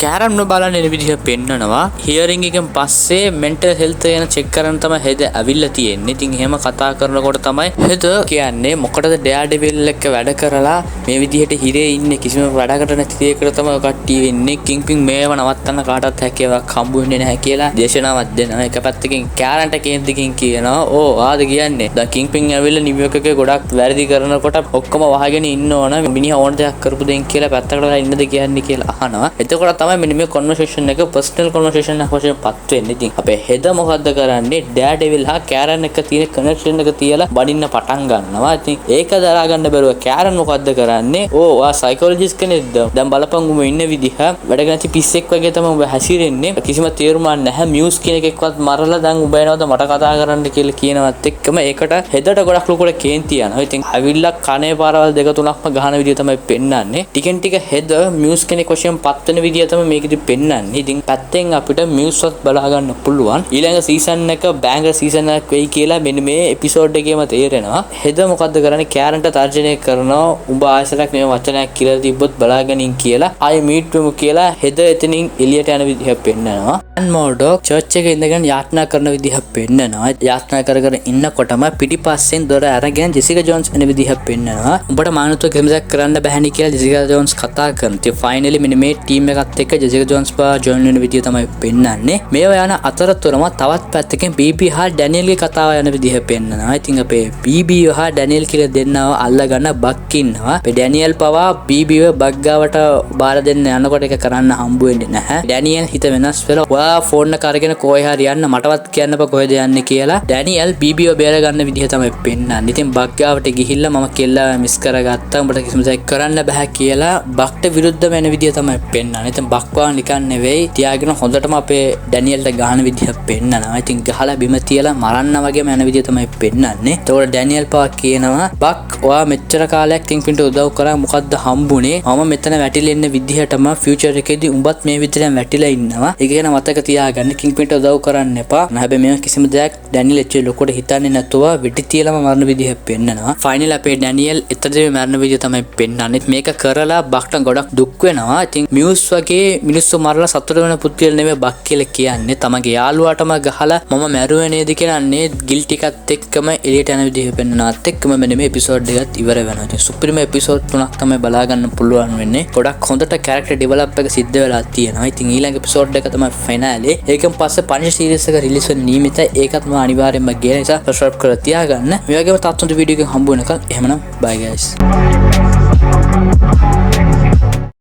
කෑරම්ව බලන්න එන විදිහ පෙන්නනවා. හියරින් එකෙන් පස්සේ මෙන්ටල් හෙල්ත් ගැන චෙක් කරන්න තමයි හෙද ඇවිල්ලා තියෙන්නේ. ඉතින් එහෙම කතා කරනකොට තමයි හෙද කියන්නේ මොකටද ඩෙයාඩෙවිල් එක්ක වැඩ කරලා මේ විදිහට හිරේ ඉන්නේ කිසිම වැඩකට නැති දෙයකට තමයි කට්ටිය ඉන්නේ. කිංග්පින් මේව නවත්තන්න කාටවත් හැකියාවක් හම්බ වෙන්නේ නැහැ කියලා දේශනාවක් දෙනවා. එක පැත්තකින් කෑරන්ට කේන්තිකින් කියනවා ඕ ආද කියන්නේ දැන් කිංග්පින් ඇවිල්ලා නිව්යෝක් එකේ ගොඩක් වැරදි කරනකොට ඔක්කොම වහගෙන ඉන්න ඕන මිනිහා ඕන දෙයක් කරපු දෙයින් කියලා පැත්තකට වෙලා ඉන්නද කියන්නේ කියලා අහනවා. එතකොට තමයි මෙන්න මේ කන්වර්සේෂන් එක පර්සනල් කන්වර්සේෂන් එකක් වශයෙන් පත් වෙන්නේ. ඉතින් අපේ හෙද මොකද්ද කරන්නේ? ඩෙයාඩෙවිල් හා කෑරන් එක තියෙන කනෙක්ෂන් එක තියලා බඩින්න පටන් ගන්නවා. ඉතින් ඒක දරා ගන්න බැරුව කෑරන් මොකද්ද කරන්නේ? ඕ වා සයිකොලොජිස්ට් කෙනෙක්ද? දැන් බලපන් උඹ ඉන්න විදිහ වැඩ නැති පිස්සෙක් වගේ තමයි උඹ හැසිරෙන්නේ. කිසිම තේරුමක් නැහැ. මියුස් කියන එකෙක්වත් මරලා දැන් උඹ එනවද මට කතා කරන්න කියලා කියනවත් එක්කම ඒකට හෙදට ගොඩක් ලොකුට කේන්ති යනවා. ඉතින් අවිල්ලා කනේ පාරවල් දෙක තුනක්ම ගහන විදිය තමයි පෙන්වන්නේ. ටිකෙන් ටික හෙද මියුස් කෙනෙක් වශයෙන් පත් වෙන විදිය තමයි මේකෙදි පෙන්වන්නේ. ඉතින් පැත්තෙන් අපිට මියුස්වත් බලා ගන්න පුළුවන්. ඊළඟ සීසන් එක බෑන්ගර් සීසන් එකක් වෙයි කියලා මෙන්න මේ එපිසෝඩ් එකේම තේරෙනවා. හෙද මොකද්ද කරන්නේ? කෑරන්ට තර්ජනය කරනවා. උඹ ආයෙසරක් මේ වචනයක් කියලා තිබ්බොත් බලාගනින් කියලා. ආයෙ මීට් වෙමු කියලා හෙද එතනින් එළියට යන විදිහ පෙන්වනවා. මොඩොක් චර්ච් එකේ ඉඳගෙන යාත්‍රා කරන විදිහ පෙන්වනවා. යාත්‍රා කර කර ඉන්නකොටම පිටිපස්සෙන් දොර අරගෙන ජෙසිකා ජෝන්ස් එන විදිහ පෙන්වනවා. උඹට මානවත්ව කිසිමක් කරන්න බැහැනි කියලා ජෙසිකා ජෝන්ස් කතා කරනවා. ඉතින් ෆයිනලි මෙන්න මේ ටීම් එකත් එක්ක ජෙසිකා ජෝන්ස් පා ජොයින් වෙන විදිහ තමයි පෙන්වන්නේ. මේවා යන අතරතුරම තවත් පැත්තකින් බීබී හා ඩැනියල්ගේ කතාව යන විදිහ පෙන්වනවා. ඉතින් අපේ බීබී හා ඩැනියල් කියලා දෙන්නව අල්ලගන්න බක් ඉන්නවා. අපේ ඩැනියල් පවා බීබීව බක් ගාවට බාර දෙන්න යනකොට ඒක කරන්න හම්බ වෙන්නේ නැහැ. ඩැනියල් හිත වෙනස් වෙලා ඔයා ෆෝන් එක අරගෙන කොහේ හරි යන්න මටවත් කියන්නපා කොහෙද යන්නේ කියලා ඩැනියල් බීබීව බේර ගන්න විදිහ තමයි පෙන්වන්නේ. ඉතින් බක් ගාවට ගිහිල්ලා මම කෙල්ලව මිස් කරගත්තා. උඹට කිසිම දෙයක් කරන්න බෑ කියලා බක්ට විරුද්ධව වෙන විදිහ තමයි පෙන්වන්නේ. ඉතින් බක්වා නිකන් නෙවෙයි තියාගෙන හොඳටම අපේ ඩැනියල්ට ගහන විදිහ පෙන්වනවා. ඉතින් ගහලා බිම තියලා මරන්න වගේම යන විදිහ තමයි පෙන්වන්නේ. ඒතකොට ඩැනියල් පවා කියනවා බක් ඔයා මෙච්චර කාලයක් කිංග්පින්ට උදව් කරා මොකද්ද හම්බුනේ? මම මෙතන වැටිලා ඉන්න විදිහටම ෆියුචර් එකේදී උඹත් මේ විදිහෙන් වැටිලා ඉන්නවා. ඒක ගැන මතක තියාගන්න. කිංග්පින්ට උදව් කරන්න එපා. හැබැයි මේ කිසිම දෙයක් ඩැනියල් එච්චර ලොකුට හිතන්නේ නැතුව වෙටි තියලාම මරන විදිහ පෙන්වනවා. ෆයිනල් අපේ ඩැනියල් එතනදී මරන විදිහ තමයි පෙන්වන්නේ. මේක කරලා බක්ට ගොඩක් දුක් වෙනවා. ඉතින් මියුස් වගේ මිනිස්සු මරලා සතුට වෙන පුද්ගලෙ නෙමෙයි බක් කියලා කියන්නේ. තමගේ යාළුවාටම ගහලා මම මැරුවේ නේද කියන්නේ ගිල් ටිකත් එක්කම එළියට යන විදිහ පෙන්වනවත් එක්කම මෙන්න මේ එපිසෝඩ් එකත් ඉවර වෙනවා. ඉතින් සුපිරිම එපිසෝඩ් 3ක් තමයි බලා ගන්න පුළුවන් වෙන්නේ. ගොඩක් හොඳට කැරක්ටර් ඩෙවලොප් එක සිද්ධ වෙලා තියෙනවා. ඉතින් ඊළඟ එපිසෝඩ් එක තමයි ෆයිනලි. ඒකෙන් පස්සේ පනිෂ් සීරීස් එක රිලීස් වෙන නියමිතයි. ඒකත් මම අනිවාර්යෙන්ම ගේන නිසා සබ්ස්ක්‍රයිබ් කරලා තියාගන්න. මේ වගේම තවත් හොඳ වීඩියෝ එකක් හම්බ වෙනකන් එහෙමනම් bye guys.